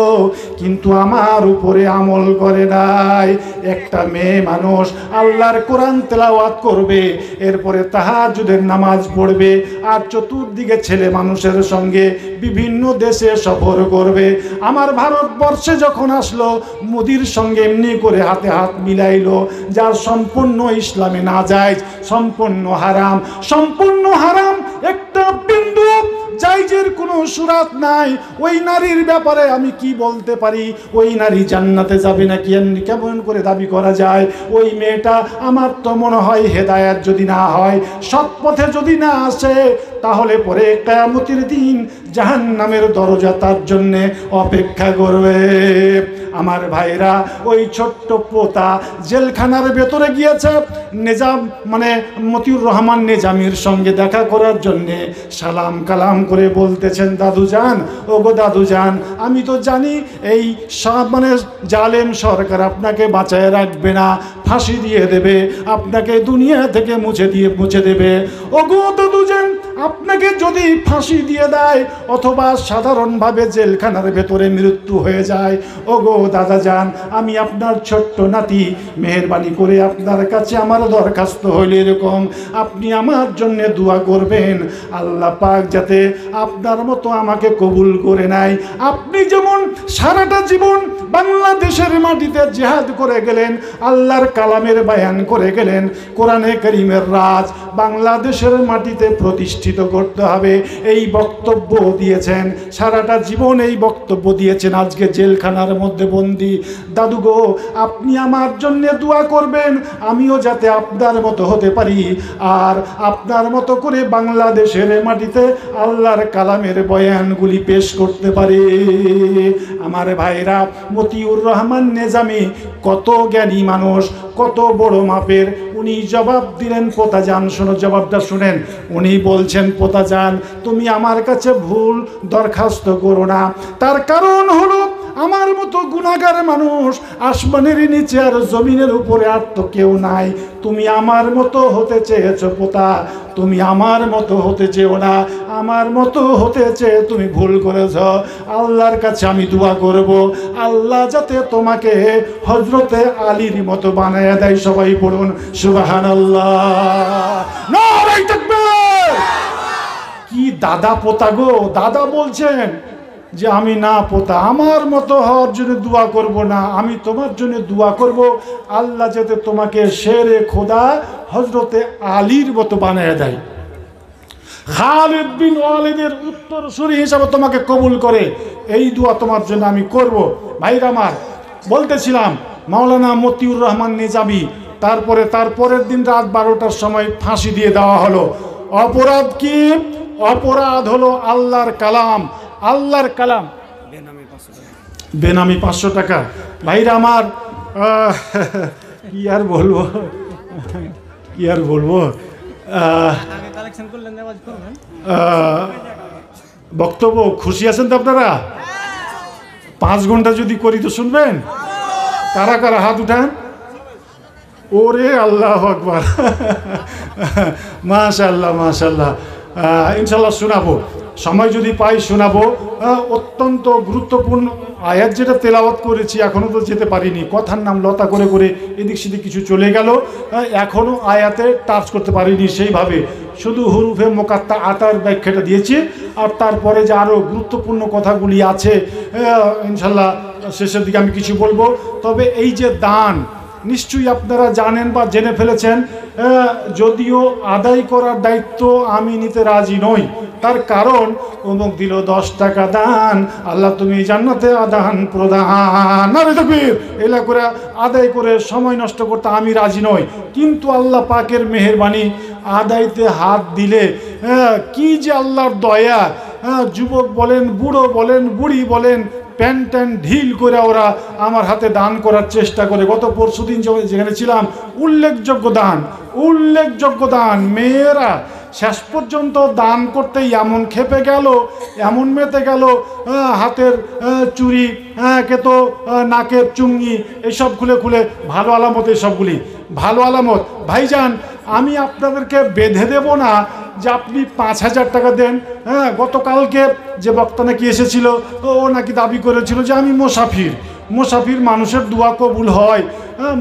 কিন্তু আমার উপরে আমল করে নাই। একটা মেয়ে মানুষ আল্লাহর কোরআন তেলাওয়াত করবে, এরপরে তাহাজ্জুদের নামাজ পড়বে, আর চতুর্দিকে ছেলে মানুষের সঙ্গে বিভিন্ন দেশে সফর করবে। আমার ভারতবর্ষে যখন আসলো মোদির সঙ্গে এমনি করে হাতে হাত মিলাইলো, যার সম্পূর্ণ ইসলামে না যায়, সম্পূর্ণ হারাম, সম্পূর্ণ হারাম। একটা বিন্দু জায়েজের কোনো সুরাত নাই। ওই নারীর ব্যাপারে আমি কি বলতে পারি? ওই নারী জান্নাতে যাবে না কি কেমন করে দাবি করা যায়? ওই মেয়েটা আমার তো মনে হয় হেদায়েত যদি না হয়, সৎ পথে যদি না আসে, তাহলে পরে কিয়ামতের দিন জাহান্নামের দরজা তার জন্যে অপেক্ষা করবে। আমার ভাইরা, ওই ছোট্ট পোতা জেলখানার ভেতরে গিয়েছে নিজাম, মানে মতিউর রহমান নিজামীর সঙ্গে দেখা করার জন্যে। সালাম কালাম করে বলতেছেন, দাদু যান, ও গো দাদু যান, আমি তো জানি এই মানে জালেম সরকার আপনাকে বাঁচায় রাখবে না, ফাঁসি দিয়ে দেবে, আপনাকে দুনিয়া থেকে মুছে দেবে। ও গো দাদু যান, আপনাকে যদি ফাঁসি দিয়ে দেয় অথবা সাধারণভাবে জেলখানার ভেতরে মৃত্যু হয়ে যায়, ও গো দাদা যান, আমি আপনার ছোট্ট নাতি, মেহেরবানি করে আপনার কাছে আমার দরখাস্ত হইল এরকম, আপনি আমার জন্য দোয়া করবেন আল্লাহ পাক যাতে আপনার মতো আমাকে কবুল করে নেয়। আপনি যেমন সারাটা জীবন বাংলাদেশের মাটিতে জিহাদ করে গেলেন, আল্লাহর কালামের বায়ান করে গেলেন, কোরআনে কারীমের রাজ বাংলাদেশের মাটিতে প্রতিষ্ঠিত করতে হবে, এই বক্তব্য দিয়েছেন, সারাটা জীবন এই বক্তব্য দিয়েছেন, আজকে জেলখানার মধ্যে বন্দী। দাদু গো, আপনি আমার জন্য দোয়া করবেন আমিও যাতে আপনার মতো হতে পারি, আর আপনার মতো করে বাংলাদেশের মাটিতে আল্লাহর কালামের বয়ানগুলি পেশ করতে পারি। আমার ভাইরা, মতিউর রহমান নিজামী কত জ্ঞানী মানুষ, কত বড় মাপের। উনি জবাব দিলেন, পোতাজান শোনো, জবাবটা শুনেন। উনি বলছেন, পোতাজান তুমি আমার কাছে ভুল দরখাস্ত করো না, তার কারণ হলো আমার মতো গুনাহগার মানুষ আসমানের নিচে আর জমিনের উপরে আর তো কেউ নাই। তুমি আমার মতো হতে চেয়েছো পোতা, তুমি আমার মতো হতে চেও না, আমার মতো হতে চেয়ে তুমি ভুল করেছ। আল্লাহর কাছে আমি দোয়া করব আল্লাহ যাতে তোমাকে হযরতে আলীর মতো বানায়া দেয়। সবাই পড়ুন সুবহানাল্লাহ, নারে তাকবীর। কি দাদা পোতা গো, দাদা বলছেন যে আমি না পোতা, আমার মতো হওয়ার জন্য দোয়া করব না, আমি তোমার জন্য দোয়া করব আল্লাহ যাতে তোমাকে শেরে খোদা হযরতে আলীর মতো বানায় দেয়, খালিদ বিন ওয়ালিদের উত্তরসূরি হিসাবে তোমাকে কবুল করে, এই দোয়া তোমার জন্য আমি করব। ভাইরা আমার, বলতেছিলাম মাওলানা মতিউর রহমান নিজামী, তারপরে তার পরের দিন রাত 12টার সময় ফাঁসি দিয়ে দেওয়া হলো। অপরাধ কি? অপরাধ হলো আল্লাহর কালাম, আল্লাহর কালাম বেনামি 500 টাকা। ভাইরা আমার, কি আর বলবো, কি আর বলবো, বক্তব্য খুশি আছেন তো আপনারা? 5 ঘন্টা যদি করি তো শুনবেন? কারা কারা হাত উঠান? ওরে আল্লাহু আকবার, মাশাআল্লাহ মাশাআল্লাহ। ইনশাল্লাহ শোনাবো, সময় যদি পাই শোনাবো। অত্যন্ত গুরুত্বপূর্ণ আয়াত যেটা তেলাওয়াত করেছি, এখনও তো যেতে পারিনি, কথার নাম লতা করে করে এদিক সেদিক কিছু চলে গেল, এখনও আয়াতে টাচ করতে পারিনি সেইভাবে, শুধু হুরুফে মোকাত্তা আটার ব্যাখ্যাটা দিয়েছি। আর তারপরে যে আরও গুরুত্বপূর্ণ কথাগুলি আছে ইনশাল্লাহ শেষের দিকে আমি কিছু বলবো। তবে এই যে দান, নিশ্চয়ই আপনারা জানেন বা জেনে ফেলেছেন, যদিও আদায় করার দায়িত্ব আমি নিতে রাজি নই। তার কারণ অমুক দিল 10 টাকা দান, আল্লাহ তুমি জান্নাতে আদান প্রদান, আরে তাকবীর, এলা করে আদায় করে সময় নষ্ট করতে আমি রাজি নই। কিন্তু আল্লাহ পাকের মেহেরবানি, আদায়তে হাত দিলে কি যে আল্লাহর দয়া। যুবক বলেন, বুড়ো বলেন, বুড়ি বলেন, প্যান্ট ট্যান ঢিল করে ওরা আমার হাতে দান করার চেষ্টা করে। গত পরশুদিন যেখানে ছিলাম, উল্লেখযোগ্য দান। মেয়েরা শেষ পর্যন্ত দান করতেই এমন খেপে গেল, এমন মেতে গেল, হাতের চুড়ি, কেতো নাকের চুঙ্গি এইসব খুলে খুলে, ভালো আলামত এসবগুলি, ভালো আলামত। ভাইজান, আমি আপনাদেরকে বেঁধে দেব না যে আপনি 5,000 টাকা দেন। গতকালকে যে বক্তা নাকি এসেছিল, ও নাকি দাবি করেছিল যে আমি মোসাফির মানুষের দোয়া কবুল হয়।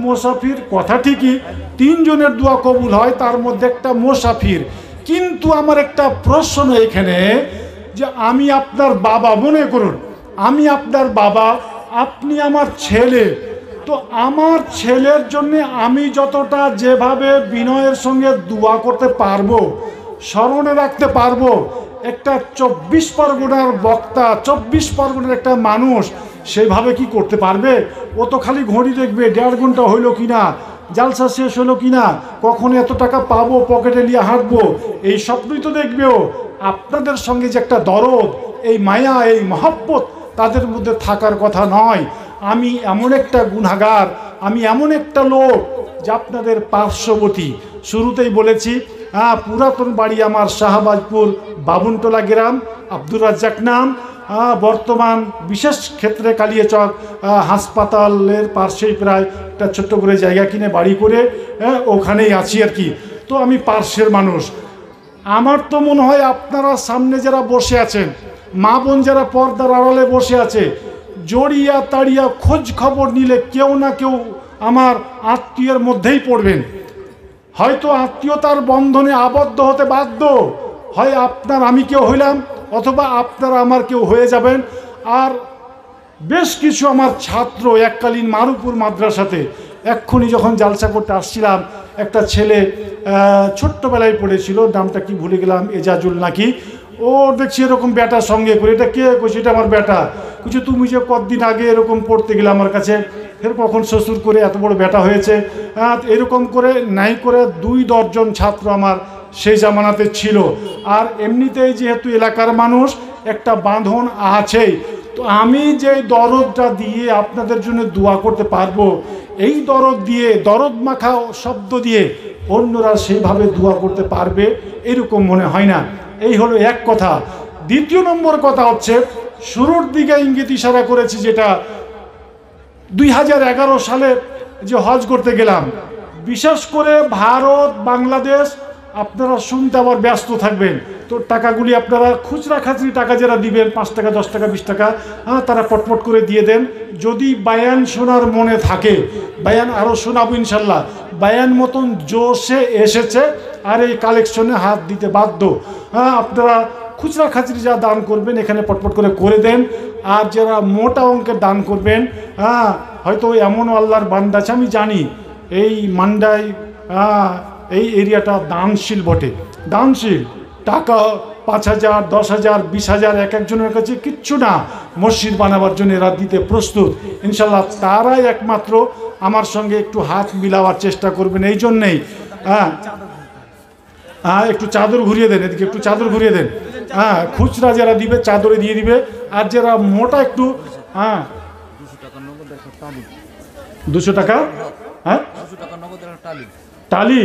মোসাফির কথা ঠিকই, 3 জনের দোয়া কবুল হয়, তার মধ্যে একটা মোসাফির। কিন্তু আমার একটা প্রশ্ন এখানে, যে আমি আপনার বাবা, মনে করুন আমি আপনার বাবা, আপনি আমার ছেলে, তো আমার ছেলের জন্য আমি যতটা যেভাবে বিনয়ের সঙ্গে দোয়া করতে পারবো, স্মরণে রাখতে পারবো, একটা 24 পরগনার বক্তা, 24 পরগনার একটা মানুষ সেভাবে কি করতে পারবে? ও তো খালি ঘড়ি দেখবে 1.5 ঘন্টা হইলো কিনা, জালসা শেষ হলো কিনা, কখন এত টাকা পাবো, পকেটে নিয়ে হাঁটবো, এই স্বপ্নই তো দেখবেও। আপনাদের সঙ্গে যে একটা দরদ, এই মায়া, এই মহব্বত তাদের মধ্যে থাকার কথা নয়। আমি এমন একটা গুনাহগার, আমি এমন একটা লোক যে আপনাদের পার্শ্ববর্তী। শুরুতেই বলেছি, পুরাতন বাড়ি আমার শাহবাজপুর বাবুনটোলা গ্রাম, আব্দুর রাজ্জাক নাম। বর্তমান বিশেষ ক্ষেত্রে কালিয়াচক হাসপাতালের পার্শ্বেই প্রায় একটা ছোট্ট করে জায়গা কিনে বাড়ি করে ওখানেই আছি আর কি। তো আমি পার্শ্বের মানুষ। আমার তো মনে হয় আপনারা সামনে যারা বসে আছেন, মা বোন যারা পর্দার আড়ালে বসে আছে, জড়িয়া তাড়িয়া খোঁজ খবর নিলে কেউ না কেউ আমার আত্মীয়ের মধ্যেই পড়বেন। হয়তো আত্মীয়তার বন্ধনে আবদ্ধ হতে বাধ্য, হয় আপনার আমি কেউ হইলাম, অথবা আপনারা আমার কেউ হয়ে যাবেন। আর বেশ কিছু আমার ছাত্র এককালীন মারুপুর মাদ্রাসাতে, এক্ষুনি যখন জালসা করতে আসছিলাম, একটা ছেলে ছোট্টবেলায় পড়েছিল, নামটা কি ভুলে গেলাম, এজাজুল নাকি, ও দেখছি এরকম বেটার সঙ্গে করে, এটা কে কইছে, এটা আমার বেটা। কিছু তুমি যে কতদিন আগে এরকম পড়তে গেলে আমার কাছে, ফের কখন শ্বশুর করে এত বড় বেটা হয়েছে। এরকম করে নাই করে 2 দর্জন ছাত্র আমার সেই জামানাতে ছিল। আর এমনিতেই যেহেতু এলাকার মানুষ, একটা বাঁধন আছেই। তো আমি যে দরদটা দিয়ে আপনাদের জন্য দোয়া করতে পারবো, এই দরদ দিয়ে, দরদ মাখা শব্দ দিয়ে অন্যরা সেইভাবে দোয়া করতে পারবে এরকম মনে হয় না। এই হলো এক কথা। দ্বিতীয় নম্বর কথা হচ্ছে, শুরুর দিকে ইঙ্গিত ইশারা করেছি, যেটা 2011 সালে যে হজ করতে গেলাম, বিশেষ করে ভারত, বাংলাদেশ, আপনারা শুনতে আবার ব্যস্ত থাকবেন। তো টাকাগুলি আপনারা খুচরা খাচরি টাকা যারা দিবেন, 5 টাকা, 10 টাকা, 20 টাকা, তারা পটপট করে দিয়ে দেন। যদি বায়ান শোনার মনে থাকে, বায়ান আরও শোনাবো ইনশাল্লাহ, বায়ান মতন জোশে এসেছে, আর এই কালেকশনে হাত দিতে বাধ্য। আপনারা খুচরা খাচরি যা দান করবেন এখানে পটপট করে দেন। আর যারা মোটা অঙ্কের দান করবেন, হয়তো এমন আল্লাহর বান্দা আছে, আমি জানি এই মান্ডাই এই এরিয়াটা দানশীল বটে, দানশীল। টাকা 5,000, 10,000, 20,000 এক একজনের কাছে কিচ্ছু না, মসজিদ বানাবার জন্য এরা দিতে প্রস্তুত। ইনশাল্লাহ তারাই একমাত্র আমার সঙ্গে একটু হাত মিলাবার চেষ্টা করবেন। এই জন্যেই একটু চাদর ঘুরিয়ে দেন, এদিকে একটু চাদর ঘুরিয়ে দেন। খুচরা যারা দিবে চাদরে দিয়ে দিবে, আর যারা মোটা একটু 200 টাকা, টালি,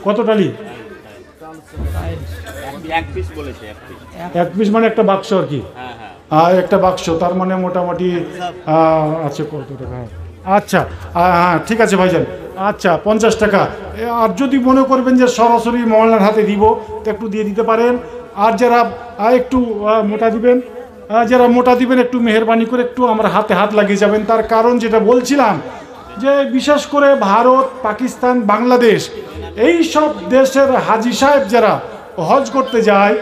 কত টালি? 1 পিস মানে একটা বাক্স আর কি। একটা বাক্স, তার মানে মোটামুটি আচ্ছা কত টাকা? আচ্ছা হ্যাঁ ঠিক আছে ভাইজান, আচ্ছা 50 টাকা। আর যদি মনে করবেন যে সরাসরি মহল্লার হাতে দিব, তো একটু দিয়ে দিতে পারেন। আর যারা একটু মোটা দিবেন, একটু মেহেরবানি করে একটু আমার হাতে হাত লাগিয়ে যাবেন। তার কারণ যেটা বলছিলাম, যে বিশেষ করে ভারত, পাকিস্তান, বাংলাদেশ, এই সব দেশের হাজি সাহেব যারা হজ করতে যায়,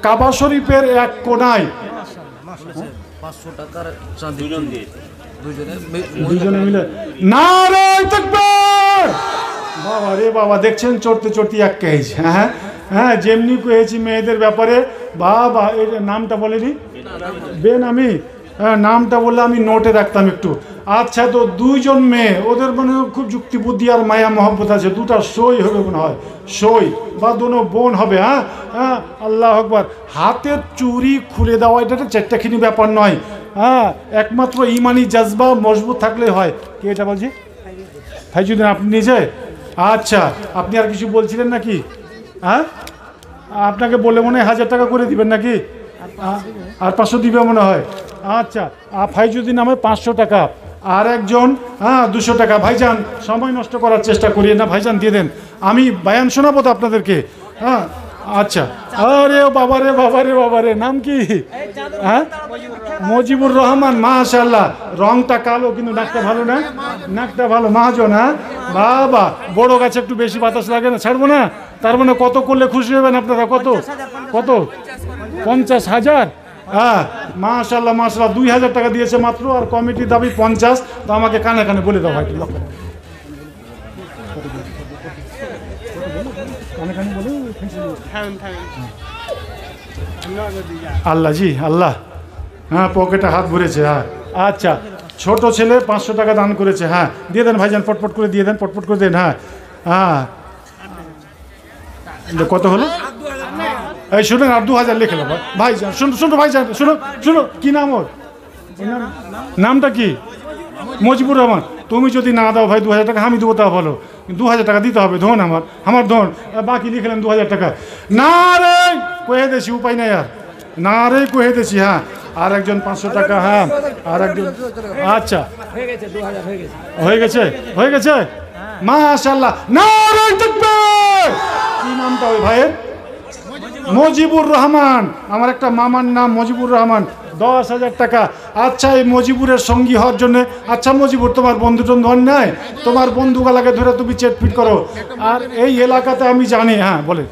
কাবা শরীফের এক কোনায় 500 টাকার দুজনে মিলে নারে তাকবীর। বাবা রে বাবা, দেখছেন চড়তে চড়তে এক কেজ। হ্যাঁ হ্যাঁ, যেমনি কয়েছি মেয়েদের ব্যাপারে। বাবা এর নামটা বলেনি বেনামি, হ্যাঁ নামটা বললে আমি নোটে রাখতাম একটু। আচ্ছা, তো দুইজন মেয়ে, ওদের মানে খুব যুক্তি বুদ্ধি আর মায়া মহব্বত আছে, দুটা সই হবে মনে হয়, সই বা দুনো বোন হবে। হ্যাঁ হ্যাঁ, আল্লাহ আকবার। হাতের চুড়ি খুলে দেওয়া এটা একটা চারটাখানি ব্যাপার নয়। হ্যাঁ, একমাত্র ইমানি জজবা মজবুত থাকলে হয়। কে এটা বলছি? ফাইজুদ্দিন, আপনি নিজে? আচ্ছা, আপনি আর কিছু বলছিলেন নাকি? হ্যাঁ, আপনাকে বলে মনে হয় 1000 টাকা করে দিবেন নাকি? আর 500 দিবে মনে হয়। আচ্ছা, ফাইজুদ্দিন নামে 500 টাকা, আর একজন 200 টাকা। ভাইজান, সময় নষ্ট করার চেষ্টা করিয়ে না ভাইজান, দিয়ে দেন, আমি বায়ান শোনাবো তো আপনাদেরকে। হ্যাঁ আচ্ছা। আরে বাবারে বাবারে বাবারে, নাম কি? হ্যাঁ, মজিবুর রহমান। মাশাআল্লাহ, রংটা কালো কিন্তু নাকটা ভালো না? নাকটা ভালো, মহাজন। হ্যাঁ বাবা, বড় গাছে একটু বেশি বাতাস লাগে না, ছাড়বো না। তার মানে কত করলে খুশি হবেন আপনারা? কত কত? 50,000। হ্যাঁ মাশাআল্লাহ মাশাআল্লাহ, 2000 টাকা দিয়েছে মাত্র, আর কমিটির দাবি 50। তো আমাকে কানে কানে বলে দাও ভাই, আল্লাহ জি আল্লাহ। হ্যাঁ, পকেটে হাত ভরেছে। হ্যাঁ আচ্ছা, ছোট ছেলে 500 টাকা দান করেছে। হ্যাঁ, দিয়ে দেন ভাইজান, পটপট করে দিয়ে দেন, পটপট করে দেন। হ্যাঁ হ্যাঁ, কত হলো? এই শুনুন, আর 2000 লিখে নেবো ভাইজান। শুনো শুনো ভাইজান, শুনো শুনো, কি নাম ওর? নামটা কি? মজিবুর রহমান। তুমি যদি না দাও ভাই 2000 টাকা, আমি দেবো, তা ভালো। 2000 টাকা দিতে হবে, ধন আমার ধন। বাকি লিখলাম 2000 টাকা। না রে কয়ে দেছি, উপায় নাই আর, না রে কয়ে দেছি। হ্যাঁ, আর একজন 500 টাকা। হ্যাঁ, আর একজন। আচ্ছা, হয়ে গেছে হয়ে গেছে, মাশাআল্লাহ। না রে তাকবীর। কি নামটা ওই ভাইয়ের? মজিবুর রহমান। আমার একটা মামার নাম মজিবুর রহমান, 10,000 টাকা। আচ্ছা, এই মজিবুরের সঙ্গী হওয়ার জন্য। আচ্ছা মজিবুর, তোমার বন্ধু টন্ধু নাই? তোমার বন্ধুগুলাকে ধরে তুমি চেটপিট করো। আর এই এলাকাতে আমি জানি। হ্যাঁ বলে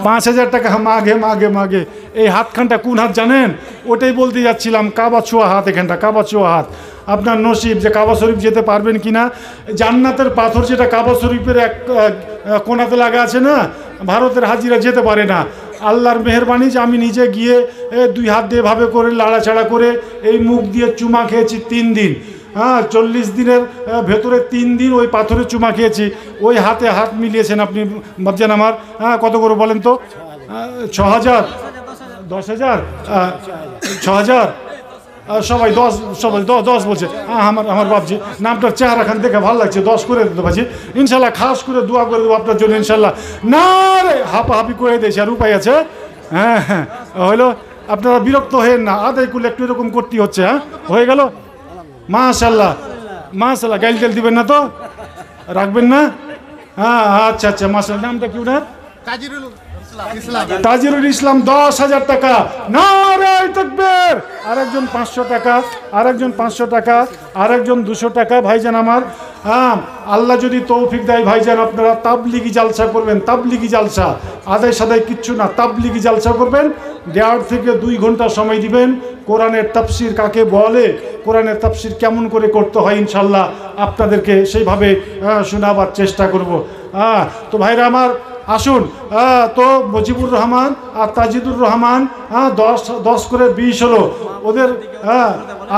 5,000 টাকা মাগে মাগে মাগে। এই হাতখানটা কোন হাত জানেন? ওটাই বলতে যাচ্ছিলাম, কাবা ছোঁয়া হাত, এখানটা কাবা ছোঁয়া হাত। আপনার নসিব যে কাবা শরীফ যেতে পারবেন কিনা। জান্নাতের পাথর যেটা কাবা শরীফের এক কোনাতে লাগা আছে না, ভারতের হাজিরা যেতে পারে না। আল্লাহর মেহরবানি যে আমি নিজে গিয়ে 2 হাত দিয়ে ভাবে করে লাড়াছাড়া করে এই মুখ দিয়ে চুমা খেয়েছি 3 দিন। হ্যাঁ, 40 দিনের ভেতরে 3 দিন ওই পাথরে চুমা খেয়েছি। ওই হাতে হাত মিলিয়েছেন আপনি ভাবছেন আমার। হ্যাঁ, কত করে বলেন তো? 6,000, 10,000, 6,000, সবাই 10, সবাই 10 বলছে। আমার বাপজি নামটার চেহারা খান দেখে ভালো লাগছে, 10 করে দিতে পারছি ইনশাল্লাহ। খাস করে দোয়া করে দেবো আপনার জন্য ইনশাল্লাহ। না রে হাঁপাহাঁপি করে দিয়েছি, আর উপায় আছে? হ্যাঁ হ্যাঁ, হইলো। আপনারা বিরক্ত হয়েন না, আদায় করলে একটু এরকম করতে হচ্ছে। হ্যাঁ, হয়ে গেল মাশাল্লাহ মাশাল্লাহ। গাইল টাইল দিবেন না তো? রাখবেন না? হ্যাঁ আচ্ছা আচ্ছা মাশাল্লাহ। নামটা কি ওনার? তাজিরুল ইসলাম, 10,000 টাকা। নারে তাকবীর। আরেকজন 500 টাকা, আরেকজন 500 টাকা, আরেকজন 200 টাকা। ভাইজান আমার, হ্যাঁ আল্লাহ যদি তৌফিক দেয় ভাইজান, আপনারা তাবলিগি জালসা করবেন। তাবলিগি জালসা, আদায় সাদায় কিচ্ছু না, তাবলিগি জালসা করবেন। 1.5 থেকে 2 ঘন্টা সময় দিবেন। কোরআনের তাফসির কাকে বলে, কোরআনের তাফসির কেমন করে করতে হয়, ইনশাল্লাহ আপনাদেরকে সেইভাবে শোনাবার চেষ্টা করব। তো ভাইরা আমার আসুন। তো মজিবুর রহমান আর তাজিদুর রহমান, 10 করে 20 হলো ওদের।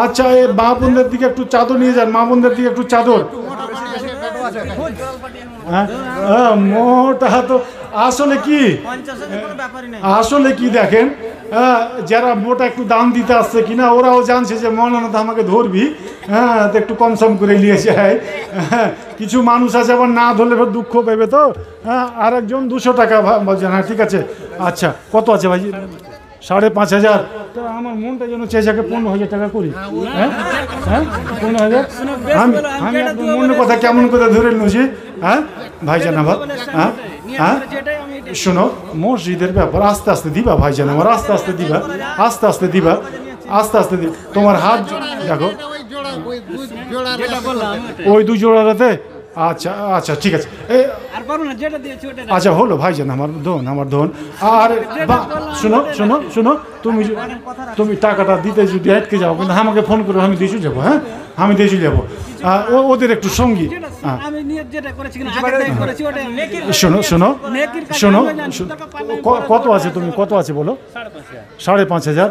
আচ্ছা, এই মা বোনদের দিকে একটু চাদর নিয়ে যান, মা বোনদের দিকে একটু চাদর। মোটা তো আসলে কি, আসলে কি দেখেন, যারা মোটা একটু দাম দিতে আসছে কিনা, ওরাও জানছে যে মৌলানা তো আমাকে ধরবি। হ্যাঁ, তো একটু কম সম করে নিয়ে যায়। কিছু মানুষ আছে আবার না ধরলে দুঃখ পেবে তো। হ্যাঁ, আর একজন 200 টাকা বলছেন। হ্যাঁ ঠিক আছে। আচ্ছা, কত আছে ভাই? 5,500। তো আমার মনটা যেন চেয়েছে 15,000 টাকা করি। হ্যাঁ হ্যাঁ, 15,000। আমি আপনার মনের কথা কেমন করে ধরে নিয়েছি। হ্যাঁ ভাইজান আমার, হ্যাঁ হ্যাঁ শোনো, মসজিদের ব্যাপার আস্তে আস্তে দিবা ভাইজান আমার, আস্তে আস্তে দিবা, আস্তে আস্তে দিবা, আস্তে আস্তে দিবা। তোমার হাত দেখো, ওই 2 জোড়াতে। আচ্ছা আচ্ছা ঠিক আছে। আচ্ছা হলো ভাইজান আমার ধন, আমার ধন। আর শোনো শোনো শোনো, তুমি টাকাটা দিতে যদি আটকে যাও, কিন্তু আমাকে ফোন করে আমি দিয়েছি যাবো। হ্যাঁ আমি দিয়ে চলে যাবো ওদের একটু সঙ্গী। হ্যাঁ আমি নিয়ত যেটা করেছি কিনা আগে থেকে করেছি ওটা শোনো শোনো নেকির কাজ শোনো আমি জানি, টাকা পারলে আমি কত আছে তুমি কত আছে বলো? 5,500।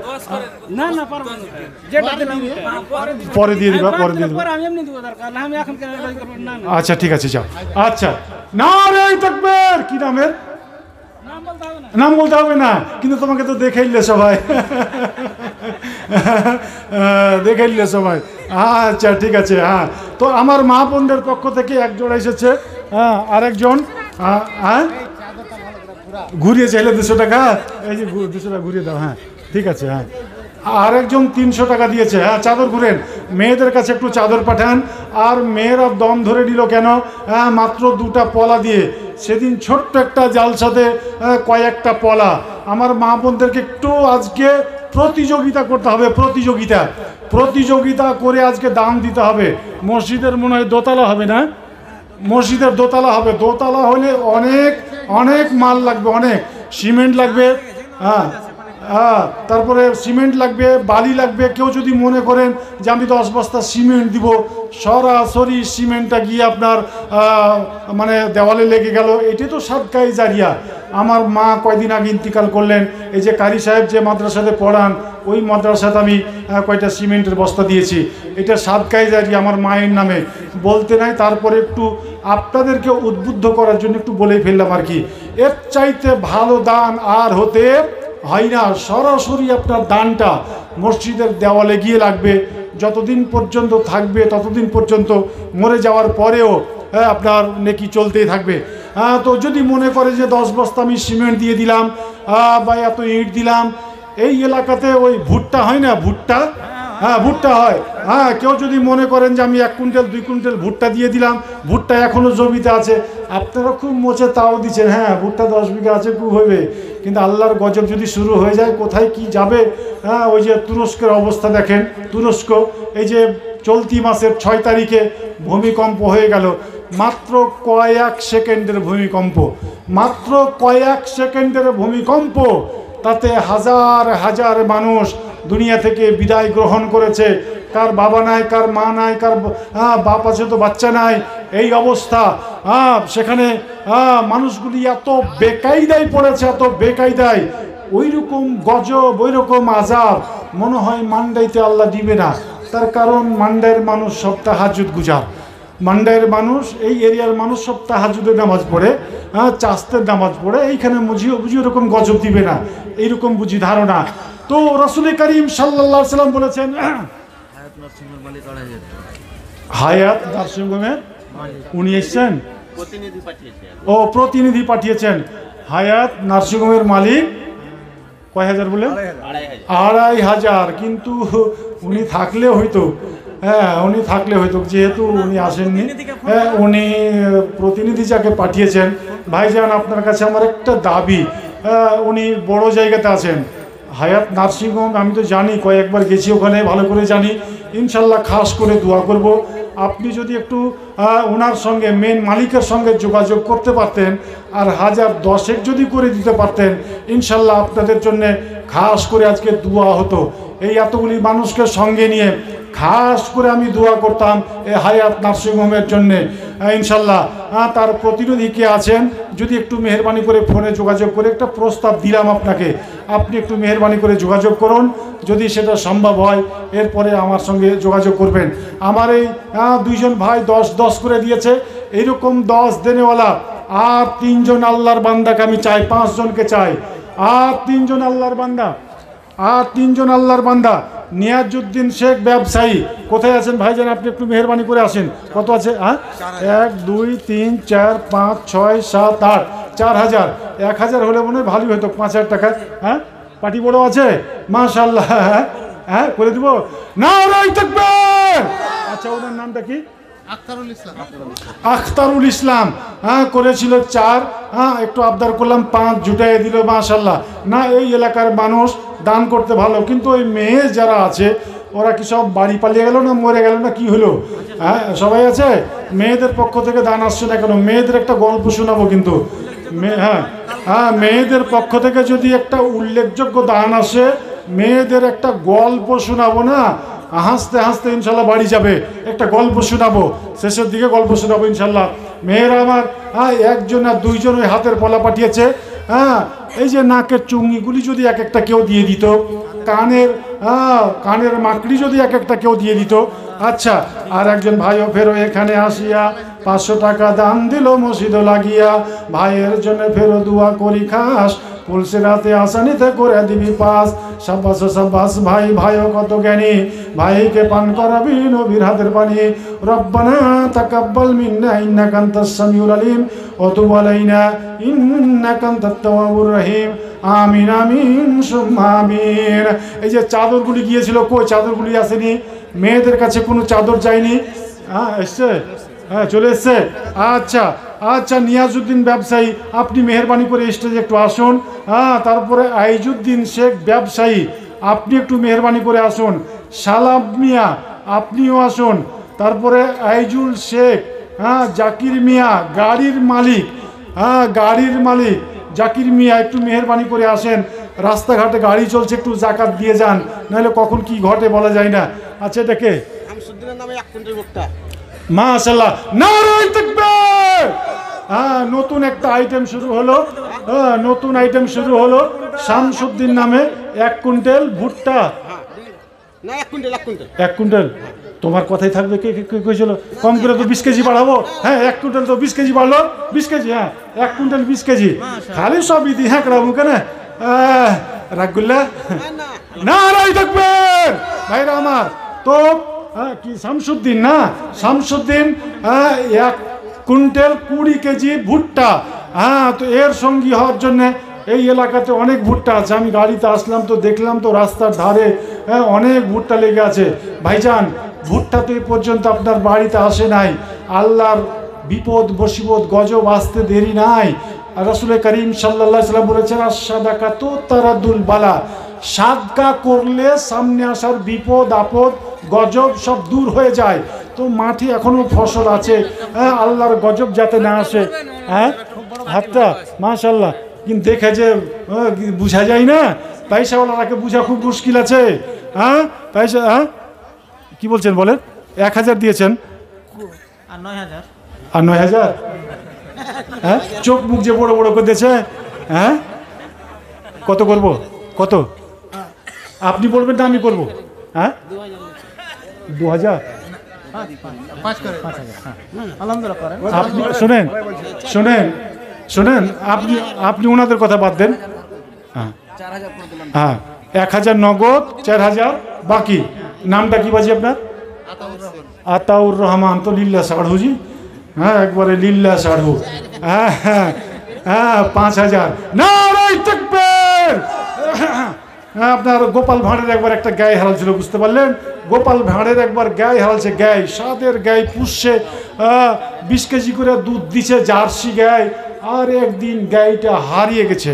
না না পারবো না যেটা দিলাম পরে দিয়ে দিবা পরে দিয়ে দিবা। পরে আমি এমনি দিব দরকার না আমি এখন কেন এটা করব না না আচ্ছা ঠিক আছে যাও। আচ্ছা নারে তাকবীর, কি নামের? নাম বলতে হবে না। নাম বলতে হবে না, কিন্তু তোমাকে তো দেখাইলে সবাই দেখাইলে সবাই। আচ্ছা ঠিক আছে। হ্যাঁ তো আমার মা বোনদের পক্ষ থেকে এক জোড়া এসেছে, হ্যাঁ আরেকজন হ্যাঁ ঘুরিয়ে চাইলে 200 টাকা, এই যে 200 টাকা ঘুরিয়ে দাও। হ্যাঁ ঠিক আছে। হ্যাঁ আরেকজন 300 টাকা দিয়েছে। হ্যাঁ চাদর ঘুরেন, মেয়েদের কাছে একটু চাদর পাঠান। আর মেয়েরা দম ধরে নিল কেন? হ্যাঁ মাত্র 2টা পলা দিয়ে, সেদিন ছোট্ট একটা জালসাতে কয়েকটা পলা। আমার মা বোনদেরকে একটু আজকে প্রতিযোগিতা করতে হবে, প্রতিযোগিতা করে আজকে দাম দিতে হবে। মসজিদের মনে হয় দোতলা হবে না, মসজিদের দোতলা হবে। দোতলা হলে অনেক অনেক মাল লাগবে, অনেক সিমেন্ট লাগবে। হ্যাঁ হ্যাঁ তারপরে সিমেন্ট লাগবে, বালি লাগবে। কেউ যদি মনে করেন যে আমি 10 বস্তা সিমেন্ট দিব, সরাসরি সিমেন্টটা গিয়ে আপনার মানে দেওয়ালে লেগে গেল, এটি তো সাদকায়ে জারিয়া। আমার মা কয়দিন আগে ইন্তিকাল করলেন, এই যে কারি সাহেব যে মাদ্রাসাতে পড়ান ওই মাদ্রাসাতে আমি কয়টা সিমেন্টের বস্তা দিয়েছি, এটা সাদকায়ে জারিয়া আমার মায়ের নামে। বলতে নাই, তারপরে একটু আপনাদেরকে উদ্বুদ্ধ করার জন্য একটু বলেই ফেললাম আর কি। এর চাইতে ভালো দান আর হতে হয় না। সরাসরি আপনার দানটা মসজিদের দেওয়ালে গিয়ে লাগবে। যতদিন পর্যন্ত থাকবে ততদিন পর্যন্ত, মরে যাওয়ার পরেও আপনার নেকি চলতেই থাকবে। তো যদি মনে করে যে 10 বস্তা আমি সিমেন্ট দিয়ে দিলাম বা এত ইট দিলাম, এই এলাকাতে ওই ভুট্টা হয় না, ভুট্টা, হ্যাঁ ভুট্টা হয়। হ্যাঁ কেউ যদি মনে করেন যে আমি 1 কুইন্টাল 2 কুইন্টাল ভুট্টা দিয়ে দিলাম, ভুট্টা এখনও জমিতে আছে, আপনারা খুব মোচে তাও দিচ্ছেন, হ্যাঁ ভুট্টা 10 বিঘা আছে, খুব হবে। কিন্তু আল্লাহর গজব যদি শুরু হয়ে যায়, কোথায় কি যাবে। হ্যাঁ ওই যে তুরস্কের অবস্থা দেখেন, তুরস্ক এই যে চলতি মাসের 6 তারিখে ভূমিকম্প হয়ে গেল, মাত্র কয়েক সেকেন্ডের ভূমিকম্প, মাত্র কয়েক সেকেন্ডের ভূমিকম্প, তাতে হাজার হাজার মানুষ দুনিয়া থেকে বিদায় গ্রহণ করেছে। কার বাবা নাই, কার মা নাই, কার বাপ আছে তো বাচ্চা নাই, এই অবস্থা। সেখানে মানুষগুলি এত বেকায়দায় পড়েছে, এত বেকায়দায়। ওই রকম গজব, ওই রকম আযাব মনে হয় মান্ডাইতে আল্লাহ দিবে না। তার কারণ মান্ডাইয়ের মানুষ সব তাহাজ্জুদ গুজার, মান্ডাইয়ের মানুষ, এই এরিয়ার মানুষ সব তাহাজ্জুদের নামাজ পড়ে, চাস্তের নামাজ পড়ে। এইখানে বুঝি ওরকম গজব দিবে না, এইরকম বুঝি ধারণা। তো রাসূল করিম সাল্লাল্লাহু আলাইহি সাল্লাম বলেছেন, হায়াত নার্সিংহোমের উনি এসেছেন, ও প্রতিনিধি পাঠিয়েছেন। হায়াত নার্সিংহোমের মালিক কয় হাজার বলে? 2,500। কিন্তু উনি থাকলে হয়তো, হ্যাঁ উনি থাকলে হয়তো, যেহেতু উনি আসেননি, হ্যাঁ উনি প্রতিনিধি যাকে পাঠিয়েছেন। ভাইজান আপনার কাছে আমার একটা দাবি, উনি বড় জায়গাতে আছেন, হায়াত নার্সিংহোম আমি তো জানি, কয়েকবার গেছি ওখানে, ভালো করে জানি। ইনশাল্লাহ খাস করে দোয়া করব। আপনি যদি একটু ওনার সঙ্গে, মেন মালিকের সঙ্গে যোগাযোগ করতে পারতেন, আর 1010 যদি করে দিতে পারতেন, ইনশাল্লাহ আপনাদের জন্য খাস করে আজকে দোয়া হতো। এই এতগুলি মানুষকে সঙ্গে নিয়ে খাস করে আমি দোয়া করতাম এই হায়াত নার্সিংহোমের জন্যে। ইনশাল্লাহ তার প্রতিনিধি কে আছেন, যদি একটু মেহরবানি করে ফোনে যোগাযোগ করে, একটা প্রস্তাব দিলাম আপনাকে, আপনি একটু মেহরবানি করে যোগাযোগ করুন, যদি সেটা সম্ভব হয়। এরপরে আমার সঙ্গে যোগাযোগ করবেন। আমার এই 2 জন ভাই 10 করে দিয়েছে, এইরকম 10 দেনেওয়ালা আর 3 জন আল্লাহর বান্দাকে আমি চাই, 5 জনকে চাই, আর 3 জন আল্লাহর বান্দা, আর 3 জন আল্লাহর বান্দা। নিয়াজউদ্দিন শেখ ব্যবসায়ী কোথায় আছেন ভাইজান? আপনি একটু মেহরবানি করে আসেন। কত আছে? 1 2 3 4 5 6 7 8 4,000। 1,000 হলে মনে হয় ভালোই হতো, 5,000 টাকা। হ্যাঁ পার্টি বড় আছে মাশাআল্লাহ। হ্যাঁ করে দিব। নারায়ে তাকবীর। আচ্ছা ওনার নামটা কি? আখতারুল ইসলাম। হ্যাঁ করেছিল 4, একটু আবদার করলাম 5, জুটাই দিল মাশাআল্লাহ। না এই এলাকার মানুষ দান করতে ভালো, কিন্তু ওই মেয়ে যারা আছে ওরা কি সব বাড়ি পালিয়ে গেল না মরে গেল না কি হলো? হ্যাঁ সবাই আছে? মেয়েদের পক্ষ থেকে দান আসছে না কেন? মেয়েদের একটা গল্প শোনাবো কিন্তু। হ্যাঁ মেয়েদের পক্ষ থেকে যদি একটা উল্লেখযোগ্য দান আসে, মেয়েদের একটা গল্প শোনাবো না, হাসতে হাসতে ইনশাল্লাহ বাড়ি যাবে। একটা গল্প শোনাবো, শেষের দিকে গল্প শোনাবো ইনশাল্লাহ। মেয়েরা আমার একজন আর দুইজন ওই হাতের পলা পাঠিয়েছে। এই যে নাকের চুঙ্গিগুলি যদি এক একটা কেউ দিয়ে দিত, কানের মাকড়ি যদি এক একটা কেউ দিয়ে দিত। আচ্ছা, আর একজন ভাইও ফেরো এখানে আসিয়া 500 টাকা দান দিল মসজিদ লাগিয়া, ভাইয়ের জন্য ফেরো দোয়া করি খাস, পুলসে রাতে আসানিতে করে দিবি পাস। সাব্বাস সাব্বাস ভাই, ভাইও কত জ্ঞানী, ভাইকে পান করাবি নবীর হাতের পানি। রব্বানা তাকাব্বাল মিন্না ইন্নাকা আনতাস সামিউল আলিম ওয়া তুব আলাইনা ইন্নাকা আনতাত তাওয়াবুর রহিম। আমিন আমিন সুম্মা আমিন। এই যে চাদরগুলি গিয়েছিল, কই চাদরগুলি আসেনি? মেয়েদের কাছে কোনো চাদর যায়নি? এসছে, চলে এসছে। আচ্ছা আচ্ছা, নিয়াজউদ্দিন ব্যবসায়ী, আপনি মেহরবানি করে স্টেজে একটু আসুন। তারপরে আইজুদ্দিন শেখ ব্যবসায়ী, আপনি একটু মেহরবানি করে আসুন। সালাম মিয়া, আপনিও আসুন। তারপরে আইজুল শেখ, জাকির মিয়া গাড়ির মালিক, গাড়ির মালিক জাকির মিয়া, একটু মেহরবানি করে আসেন। রাস্তাঘাটে গাড়ি চলছে, একটু জাকাত দিয়ে যান, নাহলে কখন কি ঘটে বলা যায় না। আচ্ছা, এটাকে শামসুদ্দিনের নামে 1 কুইন্টাল ভুট্টা। মাশাআল্লাহ, নারায়ে তাকবীর। নতুন একটা আইটেম শুরু হলো, নতুন আইটেম শুরু হলো। শামসুদ্দিন নামে 1 কুইন্টাল ভুট্টা। না, 1 কুইন্টাল 1 কুইন্টাল তোমার কথাই থাকবে। কে কইছিল কম করে তো 20 কেজি বাড়াবো? 1 কুইন্টাল তো 20 কেজি বাড়লো। 20 কেজি, 1 কুইন্টাল 20 কেজি। খালি সব ইতি করাবো কেন? রাগুল্লা, নারায়ে তাকবীর। ভাইরা আমার, তো কি শামসুদ্দিন না? শামসুদ্দিন 1 কুইন্টাল 20 কেজি ভুট্টা। তো এর সঙ্গী হওয়ার জন্য এই এলাকাতে অনেক ভুট্টা আছে। আমি গাড়িতে আসলাম তো দেখলাম তো রাস্তার ধারে অনেক ভুট্টা লেগে আছে। ভাইজান, ভুট্টা তো এ পর্যন্ত আপনার বাড়িতে আসে নাই। আল্লাহর বিপদ মুসিবত গজব আসতে দেরি নাই। রাসূল করিম সাল্লাল্লাহু আলাইহি ওয়াসাল্লাম বলেছেন, আশ-সাদাকাতু তারাদুল বালা, সাদকা করলে সামনে আসার বিপদ আপদ গজব সব দূর হয়ে যায়। তো মাঠে এখনো ফসল আছে, আল্লাহর গজব যাতে না আসে। হাতটা মাশাআল্লাহ, কিন্তু দেখে যে বুঝা যায় না, পয়সাওয়ালাকে বুঝা খুব মুশকিল আছে। পয়সা কি বলছেন বলেন? 1000 দিয়েছেন আর 9000, আর 9000। চোখ মুখ যে বড় বড় করে দিয়েছে। কত করব? কত আপনি বলবেন না আমি করবো? 2000। আপনি শোনেন শোনেন শোনেন, আপনি ওনাদের কথা বাদ দেন। 1000 নগদ, 4000 বাকি। নামটা কি বাজি আপনার? আতাউর রহমান। তো লিল্লা সাড়ুজি, একবারে লিল্লা সাড়ু। 5000। নারায়ে তাকবীর। আপনার গোপাল ভাঁড়ের একবার একটা গায়ে হারালছিল, বুঝতে পারলেন? গোপাল ভাঁড়ের একবার গায়ে হারালছে, গায়ে সাদের গায়ে পুষছে, 20 কেজি করে দুধ দিছে, জার্সি গায়ে। আর একদিন গাইটা হারিয়ে গেছে।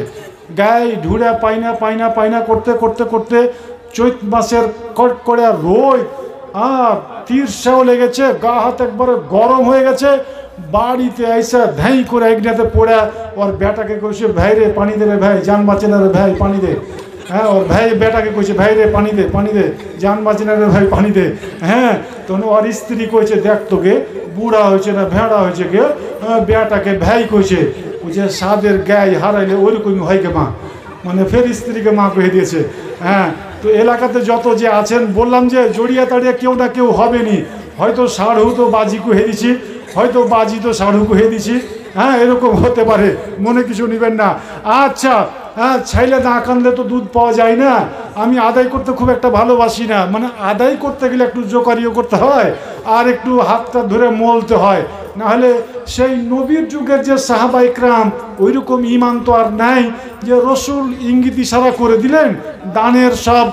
গায়ে ঢুড়ে পায়না করতে করতে করতে চৈত মাসের কড়কড়া রোদ, তীর্ষাও লেগেছে, গা হাত একবারে গরম হয়ে গেছে। বাড়িতে আইসা ধাই করে একনাতে পড়ে ওর বেটাকে কইছে, ভাই রে পানি দে রে ভাই, জান বাঁচে না রে ভাই, পানি দে। ওর ভাই বেটাকে কইছে, ভাই রে পানি দে, জান বাঁচে না রে ভাই, পানি দে। তখন ওর স্ত্রী কইছে, দেখ তোকে বুড়া হয়েছে না ভেড়া হয়েছে কে? বেটাকে ভাই কইছে, বুঝে সাদের গায়ে হারাইলে ওইরকমই হয় কে মা, মানে ফের স্ত্রীকে মা কহে দিয়েছে। তো এলাকাতে যত যে আছেন, বললাম যে জড়িয়া তাড়িয়া কেউ না কেউ হবেনি। হয়তো সাড়ু তো বাজি কুহে দিছি, হয়তো বাজি তো সাড়ু কুহে দিছি। এরকম হতে পারে, মনে কিছু নেবেন না। আচ্ছা, ছাইলে না কানলে তো দুধ পাওয়া যায় না। আমি আদায় করতে খুব একটা ভালোবাসি না, মানে আদায় করতে গেলে একটু জোকারিও করতে হয়, আর একটু হাতটা ধরে মলতে হয়। নাহলে সেই নবীর যুগের যে সাহাবা ইকরাম, ওই রকম ইমান তো আর নাই যে রসুল ইঙ্গিত ইশারা করে দিলেন দানের সব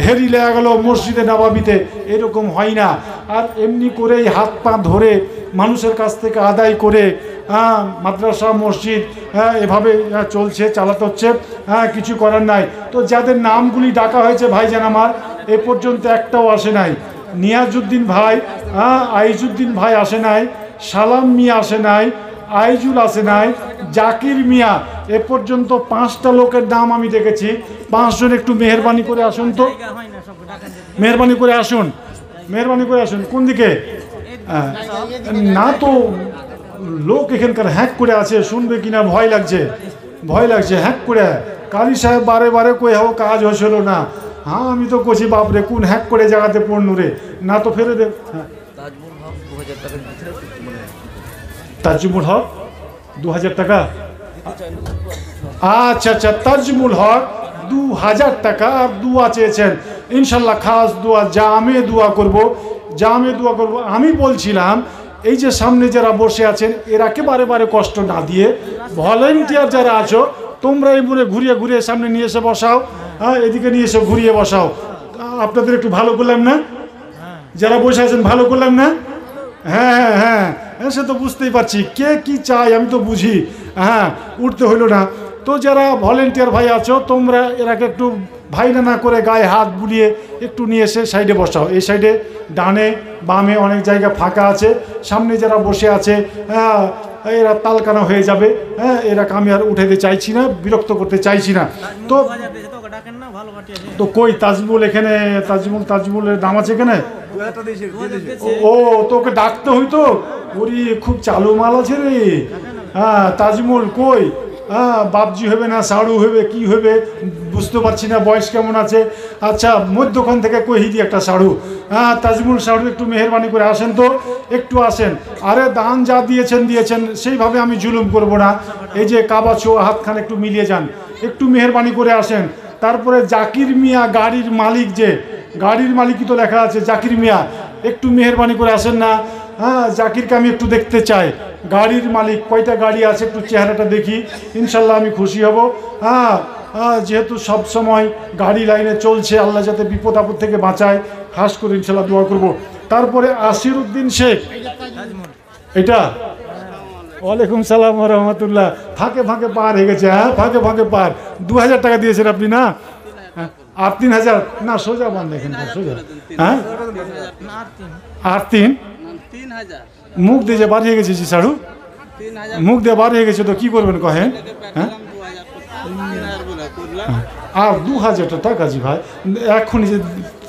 ঢেরি লেগে গেল মসজিদে নববীতে, এরকম হয় না। আর এমনি করেই হাত পা ধরে মানুষের কাছ থেকে আদায় করে মাদ্রাসা মসজিদ এভাবে চলছে, চালাতে হচ্ছে। কিছু করার নাই। তো যাদের নামগুলি ডাকা হয়েছে ভাইজান আমার, এ পর্যন্ত একটাও আসে নাই। নিয়াজউদ্দিন ভাই, আইজুদ্দিন ভাই আসে নাই, সালাম মিয়া আসে নাই, আইজুল আসে নাই, জাকির মিয়া, এ পর্যন্ত 5টা লোকের নাম আমি দেখেছি। 5 জন একটু মেহরবানি করে আসুন তো, হয় না সব ডাকেন যদি। মেহরবানি করে আসুন, মেহরবানি করে আসুন। কোন দিকে? না তো লোক এখানকার হ্যাক করে আছে, শুনবে কিনা ভয় লাগছে, ভয় লাগছে। হ্যাক করে কালী সাহেব বারে বারে কই হাও কাজ হয়েছিল না। হ্যাঁ আমি তো কছি বাপরে কোন হ্যাক করে জায়গাতে পড়নু রে, না তো ফেরে দে। তাজমুল হক 2000 টাকা। আচ্ছা আচ্ছা, তাজমুল হক 2000 টাকা আর দোয়া চেয়েছেন। ইনশাল্লাহ খাস দোয়া, জামে দোয়া করব, জামে দোয়া করব। আমি বলছিলাম এই যে সামনে যারা বসে আছেন এরাকে বারে বারে কষ্ট না দিয়ে ভলেন্টিয়ার যারা আছো তোমরা এই মুড়ে ঘুরিয়ে ঘুরিয়ে সামনে নিয়ে এসে বসাও। হ্যাঁ এদিকে নিয়ে এসে ঘুরিয়ে বসাও। আপনাদের একটু ভালো করলাম না? যারা বসে আছেন ভালো করলাম না? হ্যাঁ হ্যাঁ হ্যাঁ হ্যাঁ, সে তো বুঝতেই পারছি কে কি চায় আমি তো বুঝি। হ্যাঁ উঠতে হইল না তো। যারা ভলেন্টিয়ার ভাই আছো তোমরা এরাকে একটু ভাইরা না করে গায়ে হাত বুলিয়ে একটু নিয়ে এসে সাইডে বসাও। এই সাইডে ডানে বামে অনেক জায়গা ফাঁকা আছে। সামনে যারা বসে আছে হ্যাঁ এরা তালকানা হয়ে যাবে। হ্যাঁ এরাকে আমি আর উঠাইতে চাইছি না, বিরক্ত করতে চাইছি না। তো ডাকেন না, ভালো পার্টি আছে। তো কই তাজমুল এখানে? তাজমুলের দাম আছে এখানে? ও তোকে ডাকতে হইতো। ওরে খুব চালু মাল আছে রে। হ্যাঁ তাজমুল কই? হ্যাঁ বাপজি হবে না সাড়ু হবে কি হবে বুঝতে পারছি না, বয়স কেমন আছে। আচ্ছা মধ্যখান থেকে কহিদি একটা সাড়ু। হ্যাঁ তাজমুল সাড়ু একটু মেহরবানি করে আসেন তো, একটু আসেন। আরে দান যা দিয়েছেন দিয়েছেন, সেইভাবে আমি জুলুম করব না। এই যে কাবা ছোঁয়া হাতখান একটু মিলিয়ে যান, একটু মেহরবানি করে আসেন। তারপরে জাকির মিয়া গাড়ির মালিক, যে গাড়ির মালিকই তো লেখা আছে জাকির মিয়া, একটু মেহরবানি করে আসেন না। হ্যাঁ জাকিরকে আমি একটু দেখতে চাই। গাড়ির মালিক কয়টা গাড়ি আছে একটু চেহারাটা দেখি, ইনশাল্লাহ আমি খুশি হব। হ্যাঁ যেহেতু সব সময় গাড়ি লাইনে চলছে, আল্লাহ যাতে বিপদ আপদ থেকে বাঁচায়, খাস করে ইনশাল্লাহ দোয়া করব। তারপরে আসিরউদ্দিন শেখ, এটা ওয়ালাইকুম সালাম রহমতুল্লাহ। ফাঁকে ফাঁকে পার হয়ে গেছে। হ্যাঁ ফাঁকে ফাঁকে পার। 2000 টাকা দিয়েছেন আপনি না? আর 3000 না সোজা বান দেখেন সোজা। হ্যাঁ আর 3 মুখ দিয়ে যে বার হয়ে গেছে সাড়ু, মুখ দিয়ে বার হয়ে গেছে তো কি করবেন কহেন? হ্যাঁ আর 2000 টাকা জি ভাই। এক্ষুনি যে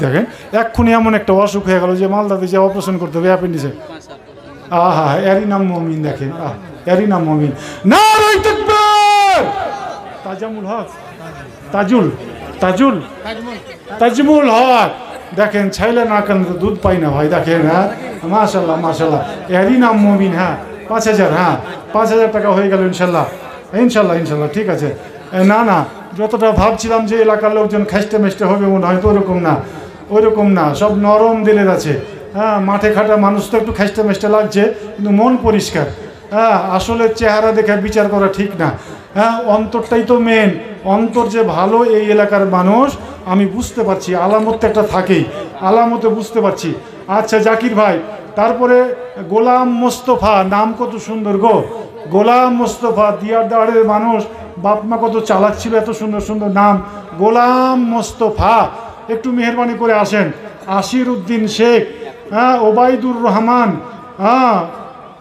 দেখেন এক্ষুনি এমন একটা অসুখ হয়ে গেল যে মালদাতে যে অপারেশন করতে হবে অ্যাপেন্ডিক্সে। আহা এরই নাম মমিন। দেখেন এরই নাম মমিন। নারে তাকবীর। তাজমুল হক, তাজমুল হক দেখেন ছাইলে না কেন দুধ পাই না ভাই। দেখেন হ্যাঁ মাশাল্লাহ মাশাল্লাহ, এরই নাম মমিন। হ্যাঁ 5000, হ্যাঁ 5000 টাকা হয়ে গেল ইনশাল্লাহ ইনশাল্লাহ ইনশাল্লাহ ঠিক আছে। না না যতটা ভাবছিলাম যে এলাকার লোকজন খাইস্টে মেস্টে হবে মনে হয় তো ওরকম না, ওইরকম না, সব নরম দিলের আছে। হ্যাঁ মাঠে খাটা মানুষ তো একটু খাইস্টে মেস্টে লাগছে কিন্তু মন পরিষ্কার। হ্যাঁ আসলে চেহারা দেখে বিচার করা ঠিক না। হ্যাঁ অন্তরটাই তো মেন। অন্তর যে ভালো এই এলাকার মানুষ আমি বুঝতে পারছি, আলামত একটা থাকেই, আলামতে বুঝতে পারছি। আচ্ছা জাকির ভাই, তারপরে গোলাম মোস্তফা, নাম কত সুন্দর গো, গোলাম মোস্তফা। দিয়ার দাঁড়ের মানুষ, বাপমা কত চালাক ছিল, এত সুন্দর সুন্দর নাম। গোলাম মোস্তফা একটু মেহরবানি করে আসেন। আসিরউদ্দিন শেখ, হ্যাঁ ওবায়দুর রহমান, হ্যাঁ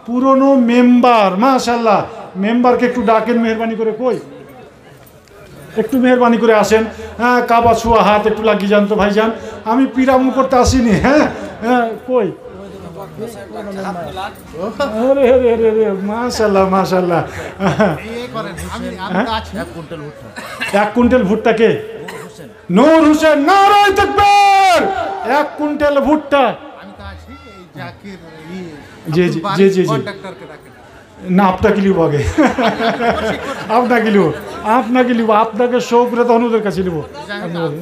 পুরনো মেম্বার মাশাল্লাহ। মেম্বারকে একটু ডাকেন মেহরবানি করে, কই একটু মেহরবানি করে আসেন। হ্যাঁ কাবা ছোঁয়া হাত একটু লাগিয়ে যান তো ভাইজান, আমি পিরামু করতে আসিনি। হ্যাঁ হ্যাঁ কই আরে আরে আরে আরে মাশাল্লাহ মাশাল্লাহ। 1 কুইন্টাল ভুট্টাকে নূর হোসেন, নারে তাকবীর। 1 কুইন্টাল ভুট্টা জি জি জি জি জি না আপনাকে লিব আগে, আপনাকে লিব, আপনাকে লিব, আপনাকে শো করে তখন ওদের কাছে লিব।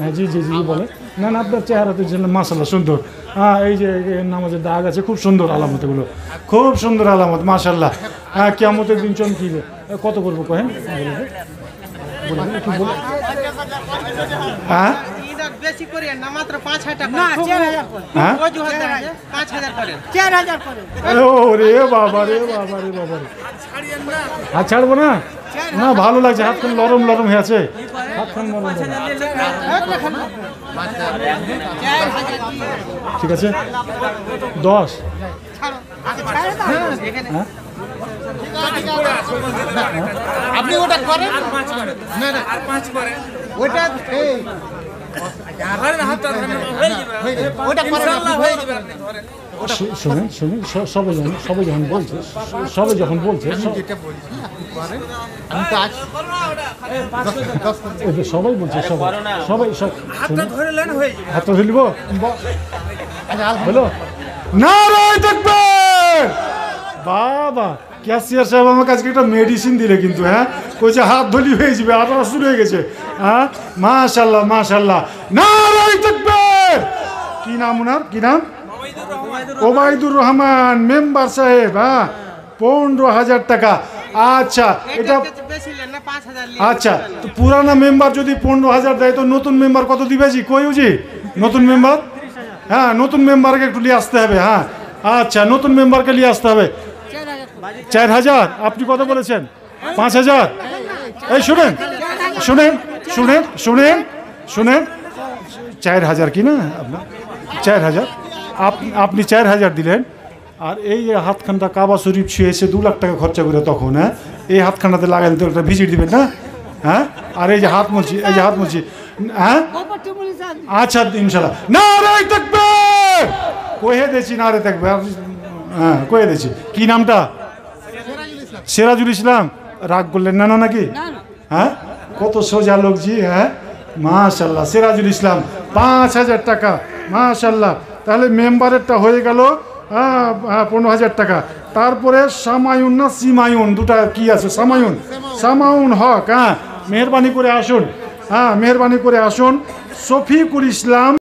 হ্যাঁ জি জি জি বলে না না আপনার চেহারা তো মাশাল্লাহ সুন্দর। হ্যাঁ এই যে নামাজের দাগ আছে, খুব সুন্দর আলামত, এগুলো খুব সুন্দর আলামত মাশাল্লাহ। হ্যাঁ কিয়ামতের দিন চমকিবে। কত করবো কহেন? হ্যাঁ বেশি করে না, মাত্র 5000 টাকা। না 4000 করে। হ্যাঁ ওই 5000 করে। 4000 করে। ও রে বাবা রে বাবা রে বাবা রে, হাত ছাড়বো না। না ভালো লাগছে, হাতখান নরম নরম হয়ে আছে, হাতখান নরম নরম। ঠিক আছে 10। হ্যাঁ আপনি ওটা করেন না না ওটা ওটা শুনেন শুনেন সবাই যখন বলছে আমি তো আজ সবাই বলছে সবাই হাতটা ধরে নিব হলো নারায় তাকবীর বাবা ক্যাশিয়ার সাহেব আমার কাছে একটা মেডিসিন দিলে কিন্তু হ্যাঁ কইছে হাত ধলি হয়ে যাবে আটা শুরু হয়ে গেছে হ্যাঁ মাশাল্লাহ মাশাল্লাহ নারায় তাকবীর কি নাম ওনার কি নাম ওবায়দুর রহমান মেম্বার সাহেব হ্যাঁ 15,000 টাকা আচ্ছা এটা বেশি নেন না 5,000 আচ্ছা তো পুরানা মেম্বার যদি 15,000 দেয় তো নতুন মেম্বার কত দিবে জি কইউজি নতুন মেম্বার হ্যাঁ নতুন মেম্বারকে একটু নিয়ে আসতে হবে হ্যাঁ আচ্ছা নতুন মেম্বারকে নিয়ে আসতে হবে 4,000 আপনি কত বলেছেন 5,000 এই শুনেন শুনেন শুনেন শুনেন শুনেন 4,000 কি না আপনার 4,000 আপনি 4,000 দিলেন আর এই যে হাতখানটা কাবা শরীফ ছুঁয়েছে 2 লাখ টাকা খরচা করে তখন হ্যাঁ এই হাতখানাতে লাগাই দিতে একটা ভিজিট দিবেন না হ্যাঁ আর এই যে হাত মুলছি হ্যাঁ আচ্ছা ইনশাল্লাহ নারায় তাকবীর কয়ে দিয়েছি নারে তাকবীর হ্যাঁ কয়ে দিয়েছি কি নামটা সিরাজুল ইসলাম রাগ করলেন না নাকি হ্যাঁ কত সোজা লোক জি হ্যাঁ মাশাল্লাহ সিরাজুল ইসলাম 5,000 টাকা মাশাল্লাহ তাহলে মেম্বারেরটা হয়ে গেল 15,000 টাকা তারপরে সামায়ুন না সিমায়ুন দুটা কি আছে সামায়ুন হক হ্যাঁ মেহরবানি করে আসুন শফিকুল ইসলাম